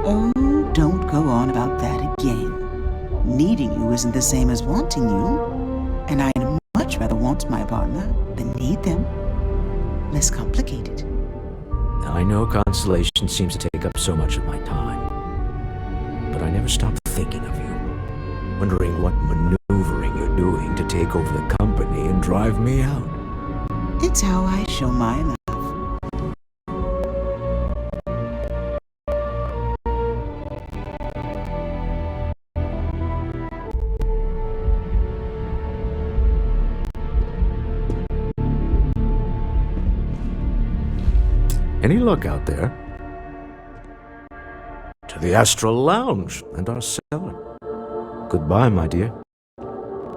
Oh, don't go on about that again. Needing you isn't the same as wanting you. And I'd much rather want my partner than need them. Less complicated.
I know Constellation seems to take up so much of my time. But I never stop thinking of you. Wondering what maneuvering you're doing to take over the company and drive me out.
It's how I show my love.
Any luck out there? To the Astral Lounge and our cellar. Goodbye, my dear.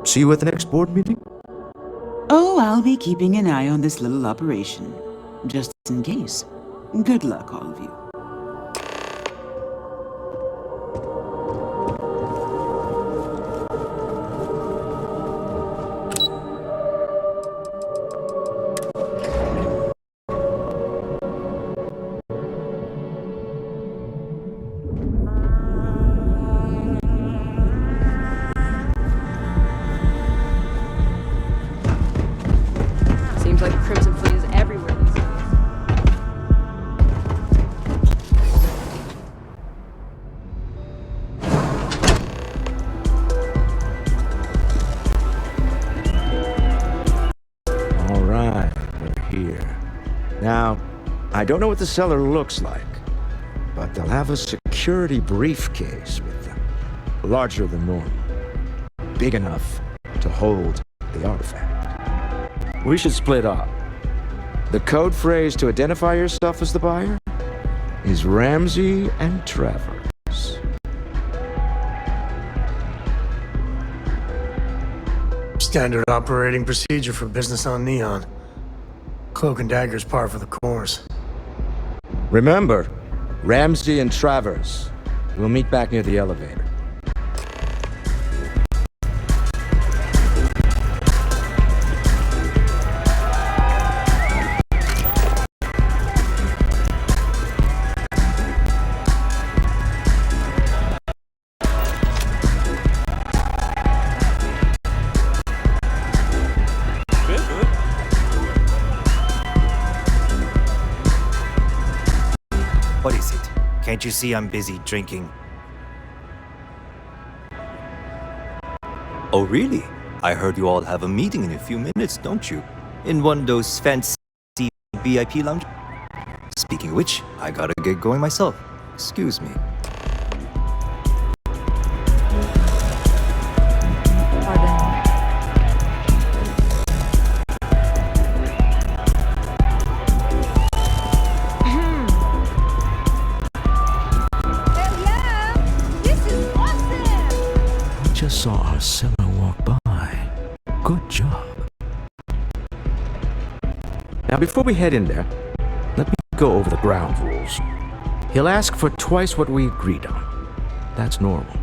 See you at the next board meeting?
Oh, I'll be keeping an eye on this little operation. Just in case. Good luck, all of you.
Right, we're here. Now, I don't know what the cellar looks like, but they'll have a security briefcase with them. Larger than normal. Big enough to hold the artifact. We should split up. The code phrase to identify yourself as the buyer is Ramsey and Travers.
Standard operating procedure for business on Neon. Cloak and dagger's par for the course.
Remember, Ramsey and Travers. We'll meet back near the elevator.
What is it? Can't you see I'm busy drinking? Oh, really? I heard you all have a meeting in a few minutes, don't you? In one of those fancy VIP lounges? Speaking of which, I gotta get going myself. Excuse me.
Just saw our seller walk by. Good job. Now, before we head in there, let me go over the ground rules. He'll ask for twice what we agreed on. That's normal.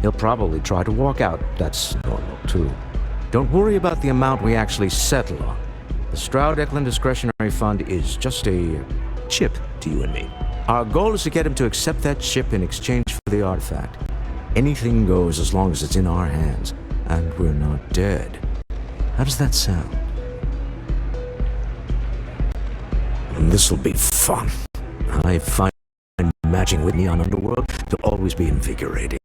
He'll probably try to walk out. That's normal, too. Don't worry about the amount we actually settle on. The Stroud-Eklund Discretionary Fund is just a chip to you and me. Our goal is to get him to accept that chip in exchange for the artifact. Anything goes as long as it's in our hands, and we're not dead. How does that sound? This'll be fun. I find matching with Neon Underworld to always be invigorating.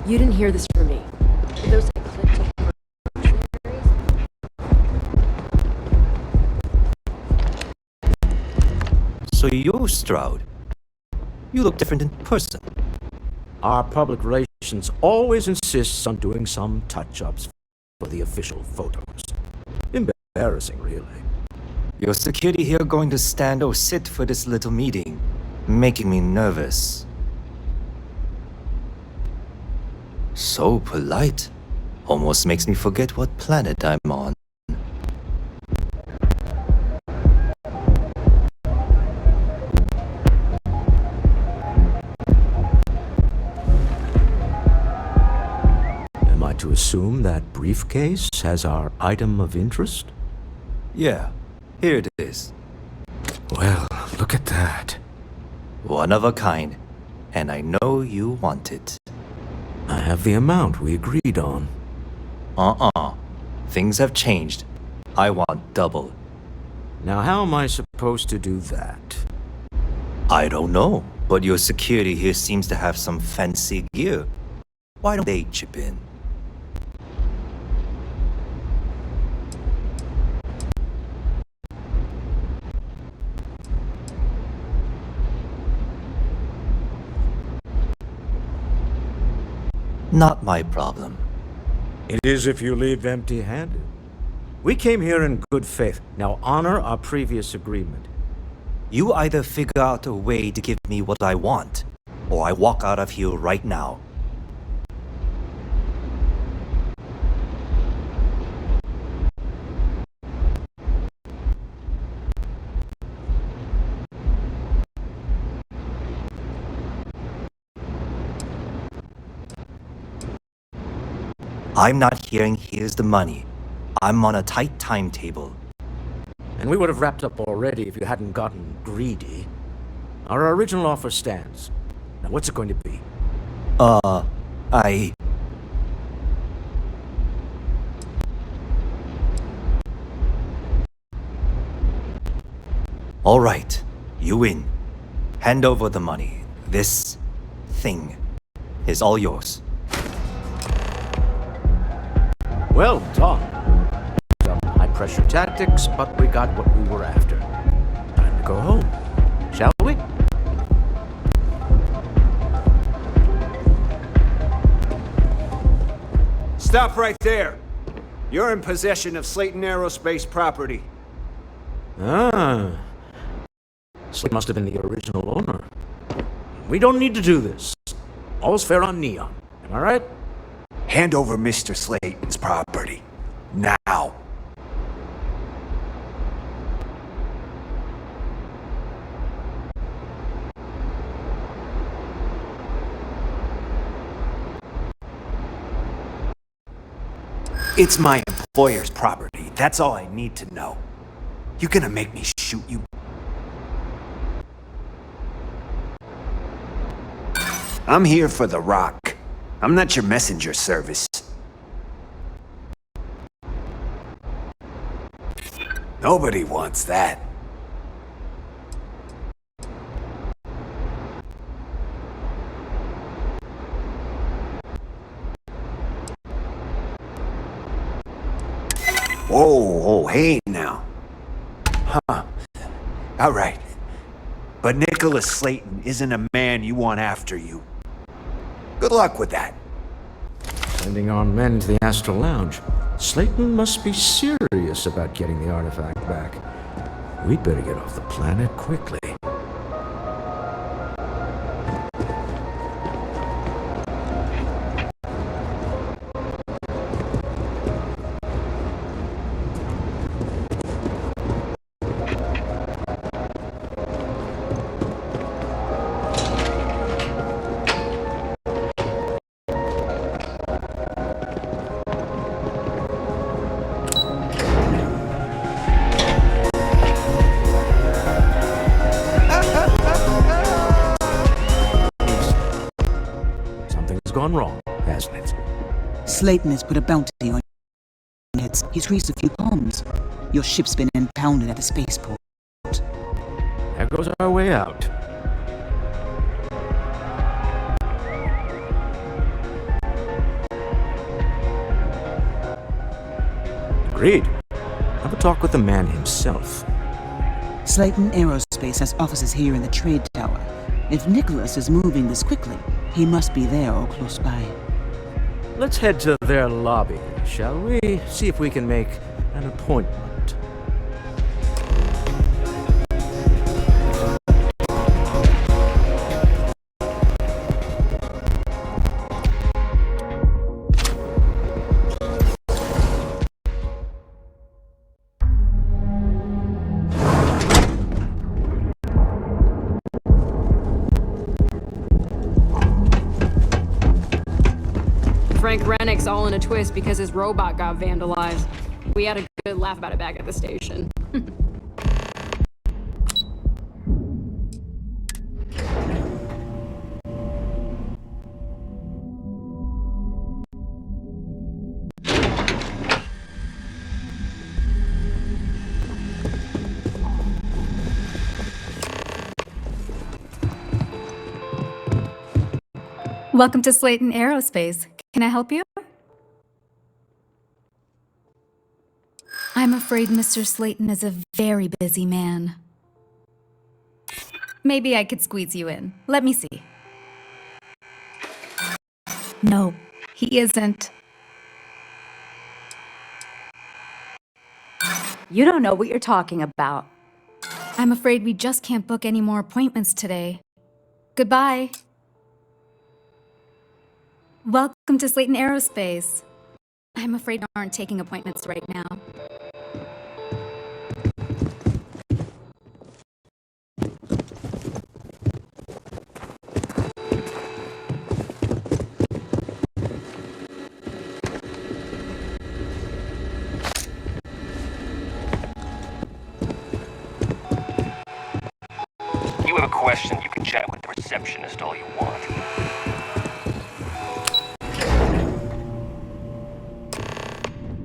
You didn't hear this from me. Did those clips of
So you're Stroud. You look different in person.
Our public relations always insists on doing some touch-ups for the official photos. Embarrassing, really.
Your security here going to stand or sit for this little meeting, making me nervous. So polite. Almost makes me forget what planet I'm on.
Am I to assume that briefcase has our item of interest?
Yeah, here it is.
Well, look at that.
One of a kind, and I know you want it.
I have the amount we agreed on.
Things have changed. I want double.
Now how am I supposed to do that?
I don't know, but your security here seems to have some fancy gear. Why don't they chip in? Not my problem.
It is if you leave empty-handed. We came here in good faith. Now honor our previous agreement.
You either figure out a way to give me what I want, or I walk out of here right now. I'm not hearing here's the money. I'm on a tight timetable.
And we would have wrapped up already if you hadn't gotten greedy. Our original offer stands. Now what's it going to be?
All right, you win. Hand over the money. This thing is all yours.
Well done. Some high-pressure tactics, but we got what we were after. Time to go home, shall we?
Stop right there. You're in possession of Slayton Aerospace property.
Ah. Slate must have been the original owner. We don't need to do this. All's fair on Neon. Am I right?
Hand over Mr. Slayton's property. Now. It's my employer's property. That's all I need to know. You gonna make me shoot you? I'm here for the rock. I'm not your messenger service. Nobody wants that. Whoa, hey now. Huh. All right. But Nicholas Slayton isn't a man you want after you. Good luck with that.
Sending our men to the Astral Lounge. Slayton must be serious about getting the artifact back. We'd better get off the planet quickly. Gone wrong, hasn't it?
Slayton has put a bounty on your heads. He's greased a few palms. Your ship's been impounded at the spaceport.
There goes our way out. Agreed. Have a talk with the man himself.
Slayton Aerospace has offices here in the trade tower. If Nicholas is moving this quickly, he must be there or close by.
Let's head to their lobby, shall we? See if we can make an appointment.
Frank Rennick's all in a twist because his robot got vandalized. We had a good laugh about it back at the station.
Welcome to Slayton Aerospace. Can I help you? I'm afraid Mr. Slayton is a very busy man. Maybe I could squeeze you in. Let me see. No, he isn't.
You don't know what you're talking about.
I'm afraid we just can't book any more appointments today. Goodbye. Welcome to Slayton Aerospace. I'm afraid we aren't taking appointments right now.
If you have a question, you can chat with the receptionist all you want.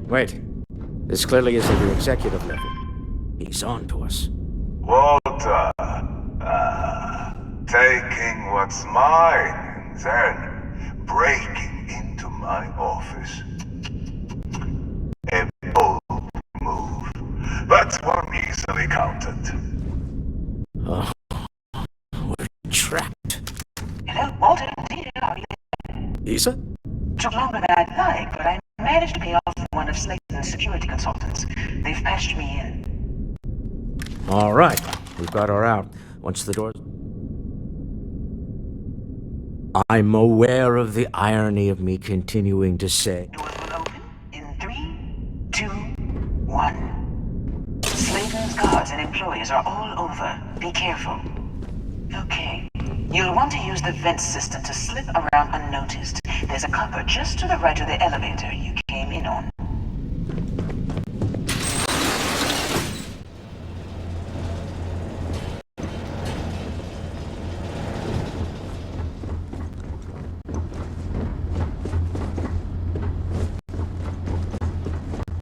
Wait. This clearly isn't your executive level. He's on to us.
Well
what's mine, then breaking into my office. A bold move, but one easily countered.
Oh, we're trapped.
Hello, Walter. Here are you?
Isa?
Took longer than I'd like, but I managed to pay off one of Slayton's security consultants. They've patched me in.
All right, we've got her out. Once the doors... I'm aware of the irony of me continuing to say...
Doors will open in 3, 2, 1. Slayton's guards and employees are all over. Be careful. Okay. You'll want to use the vent system to slip around unnoticed. There's a copper just to the right of the elevator you came in on.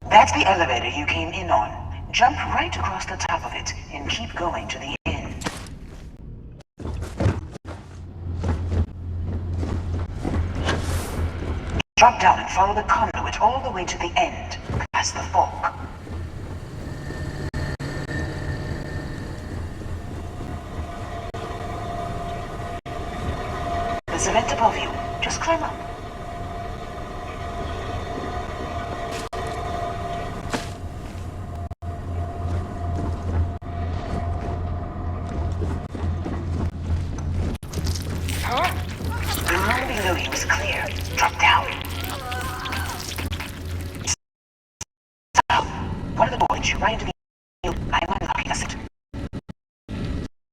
That's the elevator you came in on. Jump right across the top of it and keep going to the end. Drop down and follow the conduit all the way to the end, past the fork. There's a vent above you. Just climb up. The room below you is clear. Drop down. Stop. One of the boards right into the... I'm unlocking a set.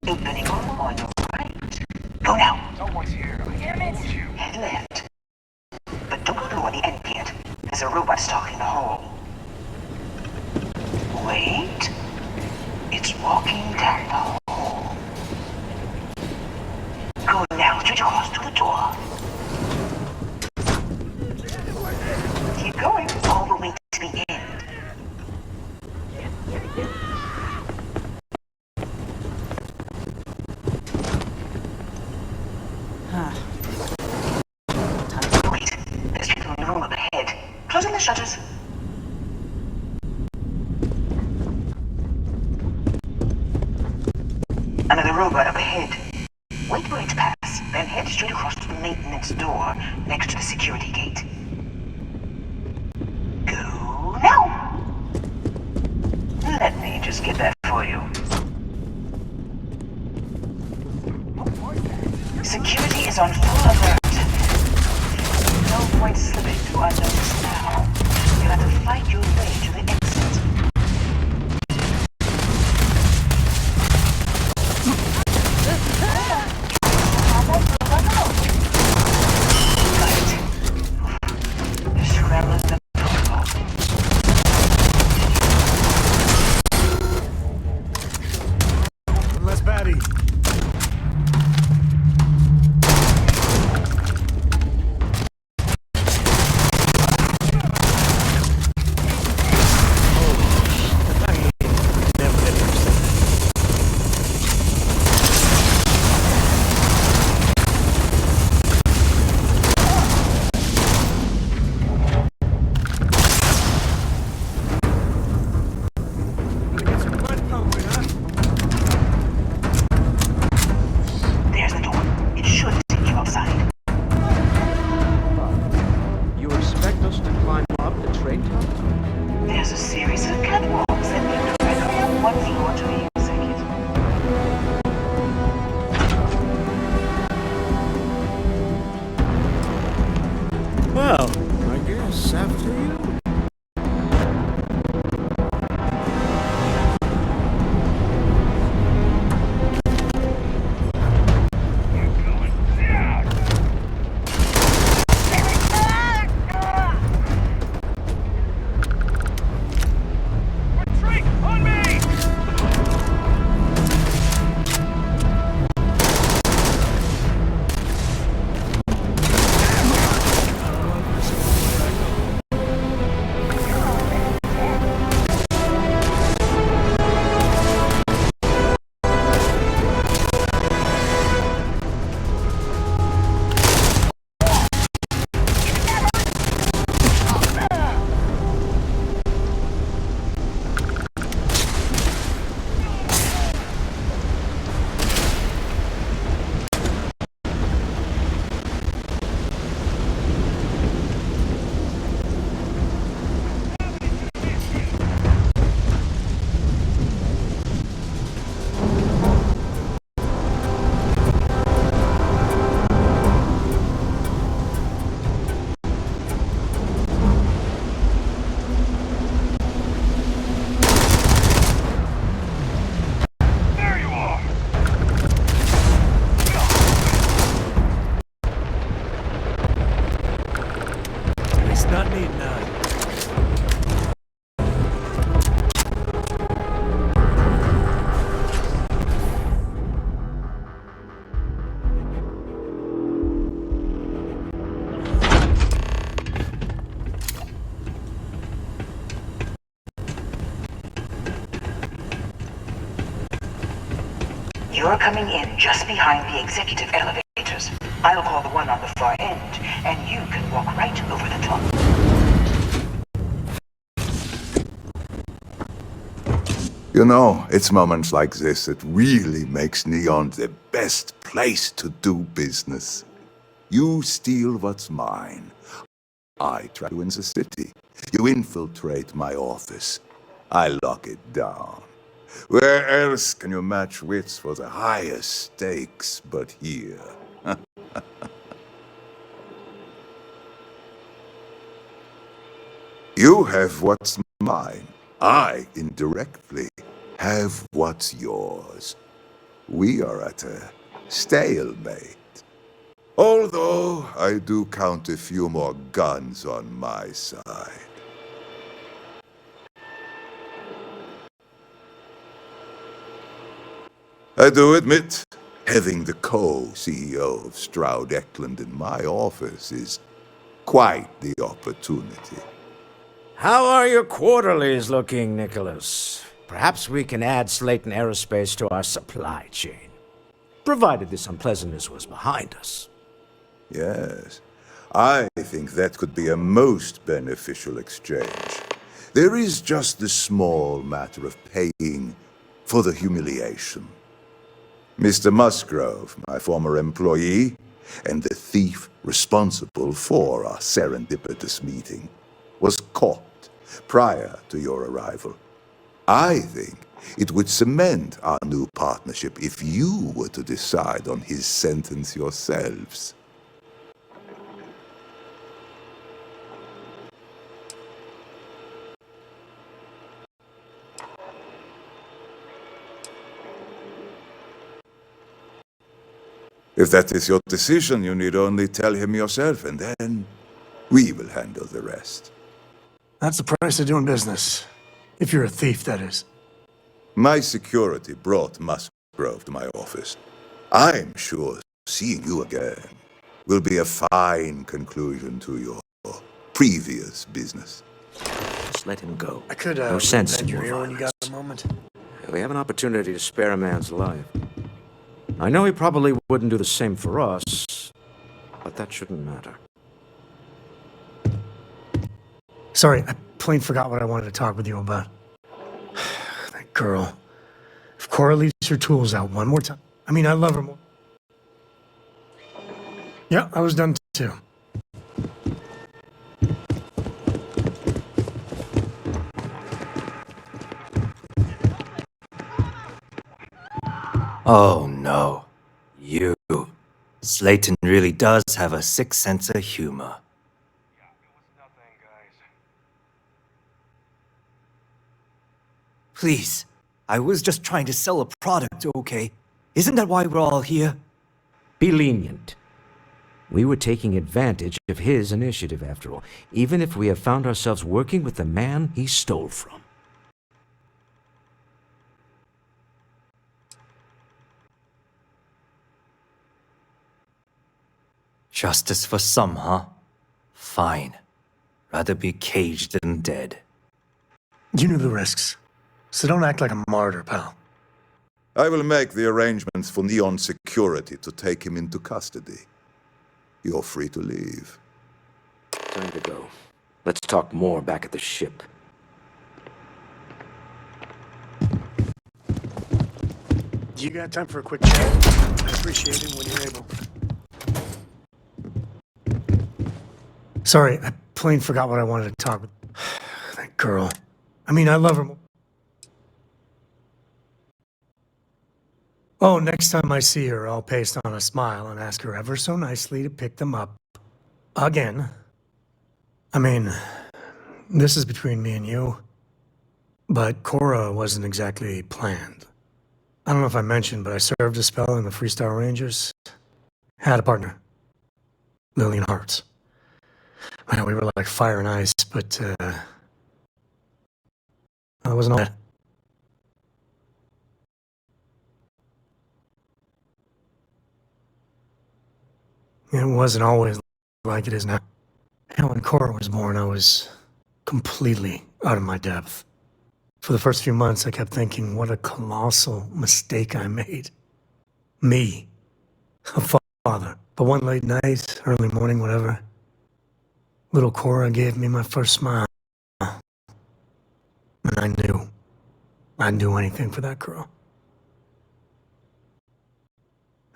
Opening room on your right. Go now.
Someone's here. I can't hold you.
Head left. But don't go toward the end yet. There's a robot stalking the hall. Wait. It's walking down the hall. Go now, straight across to the door. Keep going all the way to the end. Wait, there's people in the room up ahead. Closing the shutters. Another robot up ahead. Wait for it to pass, then head straight across to the maintenance door next to the security gate. Go now! Let me just get that for you. Security is on full alert. No point slipping through unnoticed now. You'll have to fight your way to the exit.
Less batty.
You're coming in just behind the executive elevators. I'll call the one on the far end, and you can walk right over the top.
You know, it's moments like this that really makes Neon the best place to do business. You steal what's mine. I try to win the city. You infiltrate my office. I lock it down. Where else can you match wits for the highest stakes but here? You have what's mine. I, indirectly, have what's yours. We are at a stalemate. Although I do count a few more guns on my side. I do admit, having the co-CEO of Stroud Eklund in my office is quite the opportunity.
How are your quarterlies looking, Nicholas? Perhaps we can add Slayton Aerospace to our supply chain, provided this unpleasantness was behind us.
Yes, I think that could be a most beneficial exchange. There is just the small matter of paying for the humiliation. Mr. Musgrove, my former employee, and the thief responsible for our serendipitous meeting, was caught prior to your arrival. I think it would cement our new partnership if you were to decide on his sentence yourselves. If that is your decision, you need only tell him yourself, and then we will handle the rest.
That's the price of doing business. If you're a thief, that is.
My security brought Musgrove to my office. I'm sure seeing you again will be a fine conclusion to your previous business.
Just let him go.
I could,
no sense
bend
in
your
more
ear when you got
violence.
a moment.
We have an opportunity to spare a man's life. I know he probably wouldn't do the same for us, but that shouldn't matter.
Sorry, I plain forgot what I wanted to talk with you about. That girl. If Cora leaves her tools out one more time. I mean, I love her more. Yeah, I was done too.
Oh no. You. Slayton really does have a sick sense of humor. Please. I was just trying to sell a product, okay? Isn't that why we're all here?
Be lenient. We were taking advantage of his initiative, after all, even if we have found ourselves working with the man he stole from.
Justice for some, huh? Fine. Rather be caged than dead.
You knew the risks, so don't act like a martyr, pal.
I will make the arrangements for Neon Security to take him into custody. You're free to leave.
Time to go. Let's talk more back at the ship.
You got time for a quick chat? I appreciate it when you're able. Sorry, I plain forgot what I wanted to talk with. That girl. I mean, I love her more. Oh, next time I see her, I'll paste on a smile and ask her ever so nicely to pick them up. Again. I mean, this is between me and you. But Cora wasn't exactly planned. I don't know if I mentioned, but I served a spell in the Freestar Rangers. Had a partner. Lillian Hartz. Well, we were like fire and ice, but, I wasn't all that. It wasn't always like it is now. Hell, when Cora was born, I was completely out of my depth. For the first few months, I kept thinking, what a colossal mistake I made. Me. A father. But one late night, early morning, whatever, little Cora gave me my first smile. And I knew I'd do anything for that girl.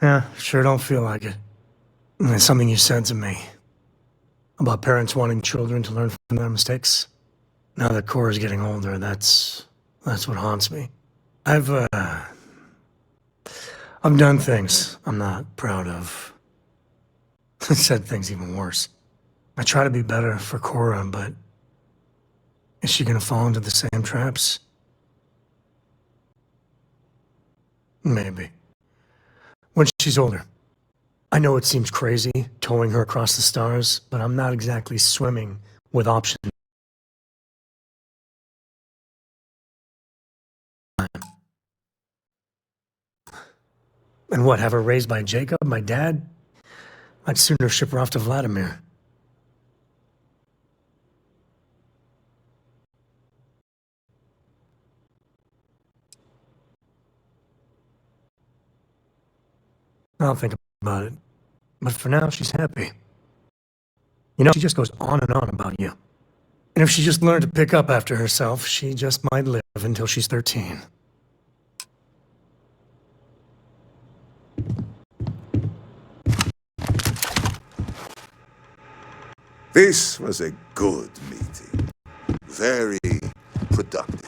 Yeah, sure don't feel like it. And it's something you said to me. About parents wanting children to learn from their mistakes. Now that Cora's getting older, that's what haunts me. I've done things I'm not proud of. I said things even worse. I try to be better for Cora, but is she gonna fall into the same traps? Maybe. When she's older. I know it seems crazy, towing her across the stars, but I'm not exactly swimming with options. And what, have her raised by Jacob, my dad? I'd sooner ship her off to Vladimir. I'll think about it. But for now, she's happy. You know, she just goes on and on about you. And if she just learned to pick up after herself, she just might live until she's 13.
This was a good meeting. Very productive.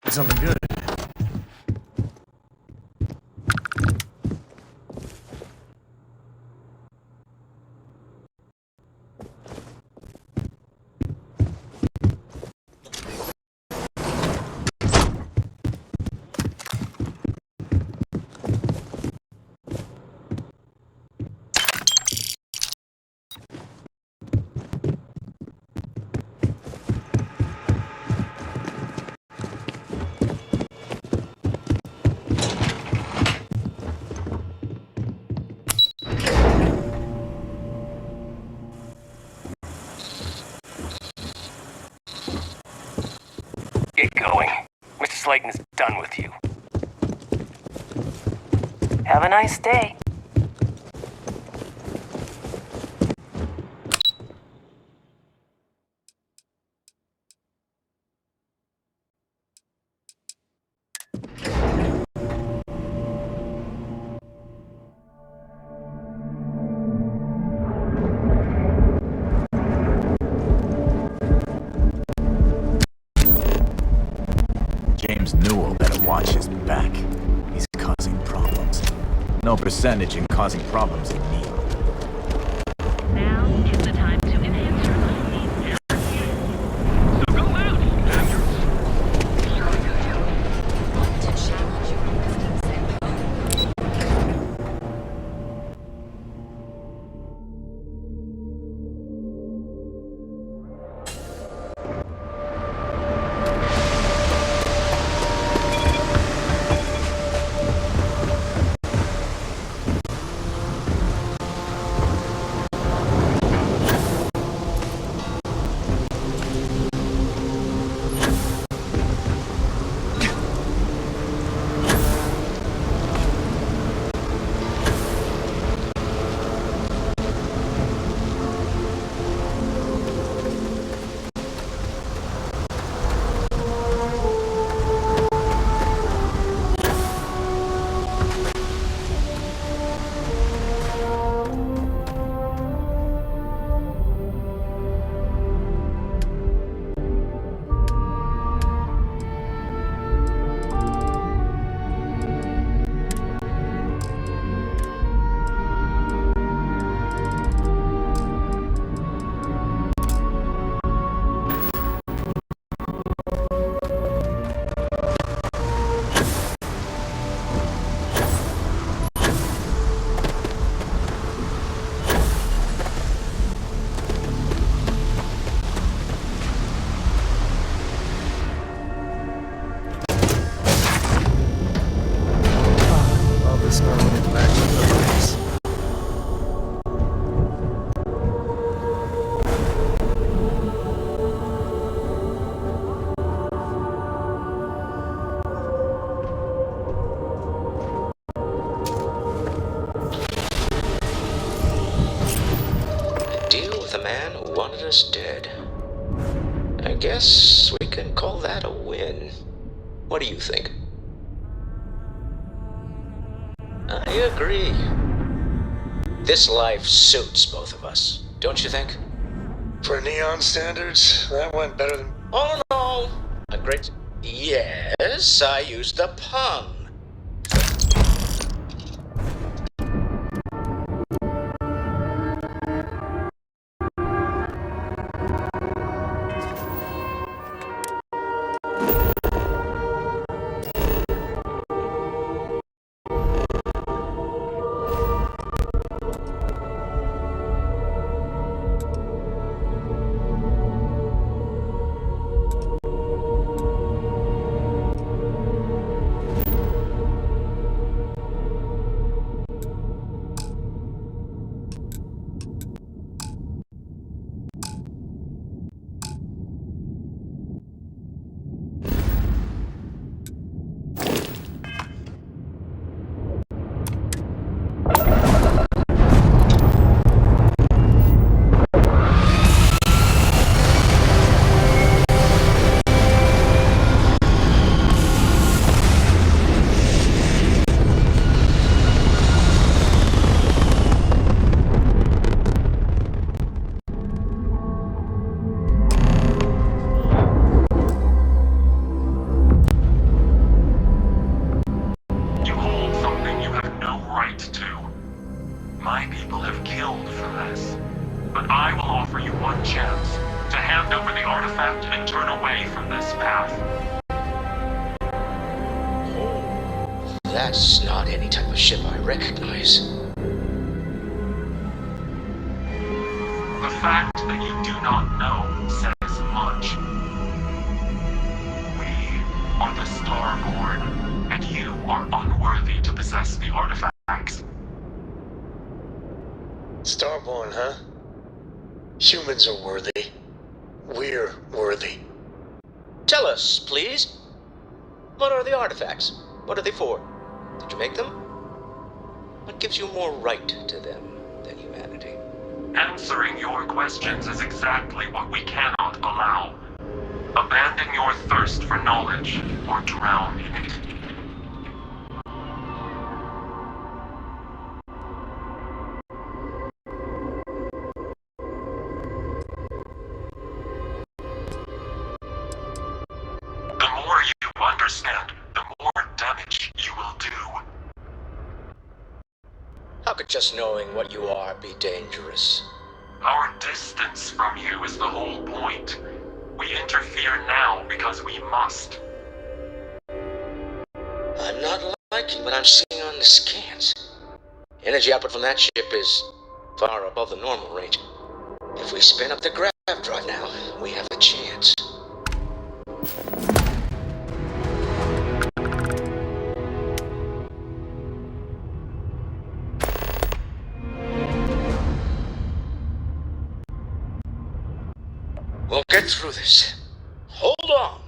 Something good.
Get going. Mr. Slayton is done with you.
Have a nice day.
James Newell better watch his back. He's causing problems. No percentage in causing problems in me.
Now is the time to enhance your life. So go out!
man who wanted us dead. I guess we can call that a win. What do you think? I agree. This life suits both of us, don't you think?
For Neon standards, that went better than...
Oh no! A great... Yes, I used a pun. That's not any type of ship I recognize.
The fact that you do not know says much. We are the Starborn, and you are unworthy to possess the artifacts.
Starborn, huh? Humans are worthy. We're worthy.
Tell us, please. What are the artifacts? What are they for? Did you make them? What gives you more right to them than humanity?
Answering your questions is exactly what we cannot allow. Abandon your thirst for knowledge, or drown in it. The more you understand, the more damage you will do.
How could just knowing what you are be dangerous?
Our distance from you is the whole point. We interfere now because we must.
I'm not liking what I'm seeing on the scans. Energy output from that ship is far above the normal range. If we spin up the grav drive now, we have a chance. We'll get through this. Hold on.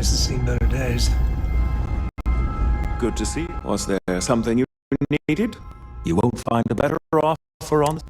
place has seen better days.
Good to see. Was there something you needed? You won't find a better offer on...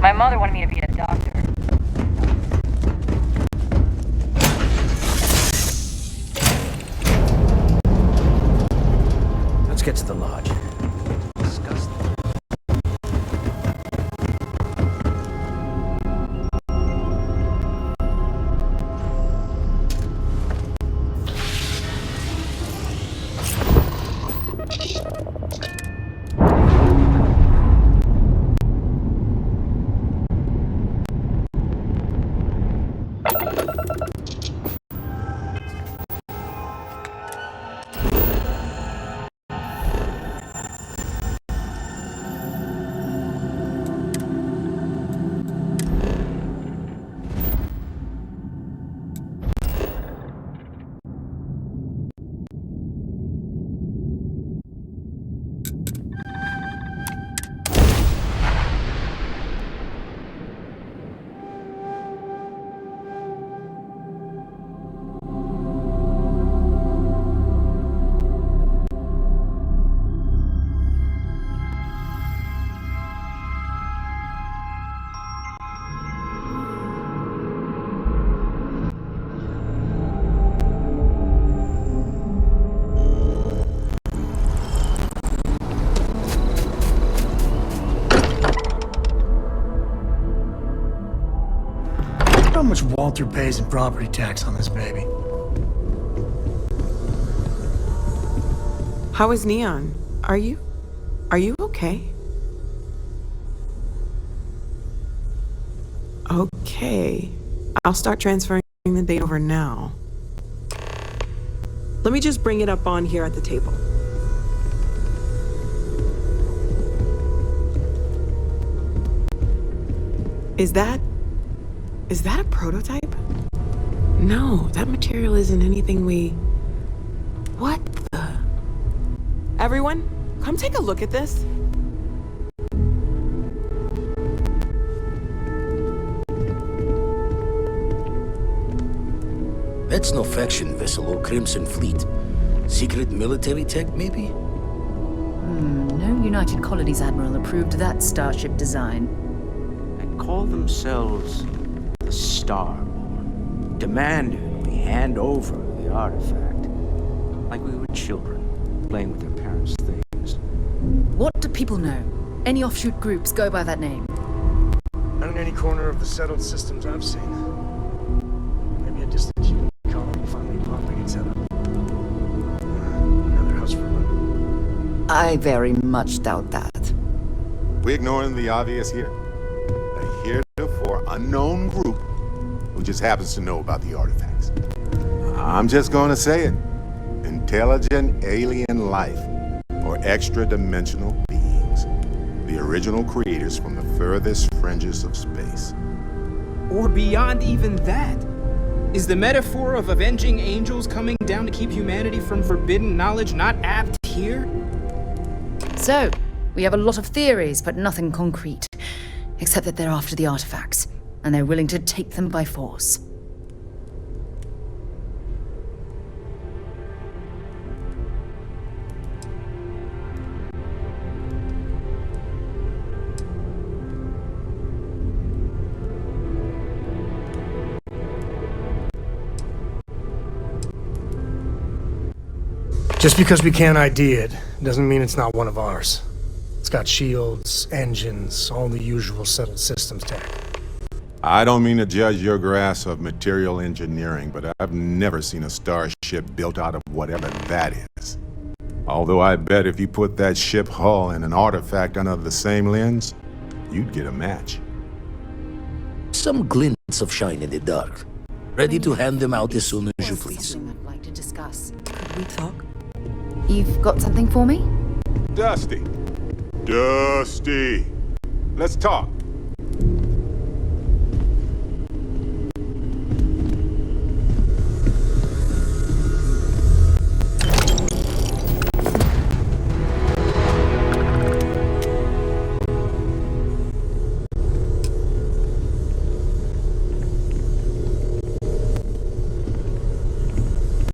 My mother wanted me to be a doctor.
Let's get to the lodge. Disgusting.
How much Walter pays in property tax on this baby?
How is Neon? Are you okay? Okay. I'll start transferring the data over now. Let me just bring it up on here at the table. Is that a prototype? No, that material isn't anything we... What the... Everyone, come take a look at this.
That's no faction vessel or Crimson Fleet. Secret military tech, maybe?
No United Colonies Admiral approved that starship design.
And call themselves the Star. Demanded we hand over the artifact. Like we were children, playing with their parents' things.
What do people know? Any offshoot groups go by that name?
Not in any corner of the settled systems I've seen. Maybe a distant human colony finally popping its head up. Another house for them.
I very much doubt that.
We're ignoring the obvious here. A heretofore unknown group who just happens to know about the artifacts. I'm just gonna say it. Intelligent alien life, or extra-dimensional beings. The original creators from the furthest fringes of space.
Or beyond even that. Is the metaphor of avenging angels coming down to keep humanity from forbidden knowledge not apt here?
So, we have a lot of theories, but nothing concrete. Except that they're after the artifacts, and they're willing to take them by force.
Just because we can't ID it, doesn't mean it's not one of ours. It's got shields, engines, all the usual settled systems tech.
I don't mean to judge your grasp of material engineering, but I've never seen a starship built out of whatever that is. Although I bet if you put that ship hull and an artifact under the same lens, you'd get a match.
Some glints of shine in the dark. Ready to hand them out as soon as you please.
I'd like to discuss.
Could we talk?
You've got something for me?
Dusty. Dusty. Let's talk.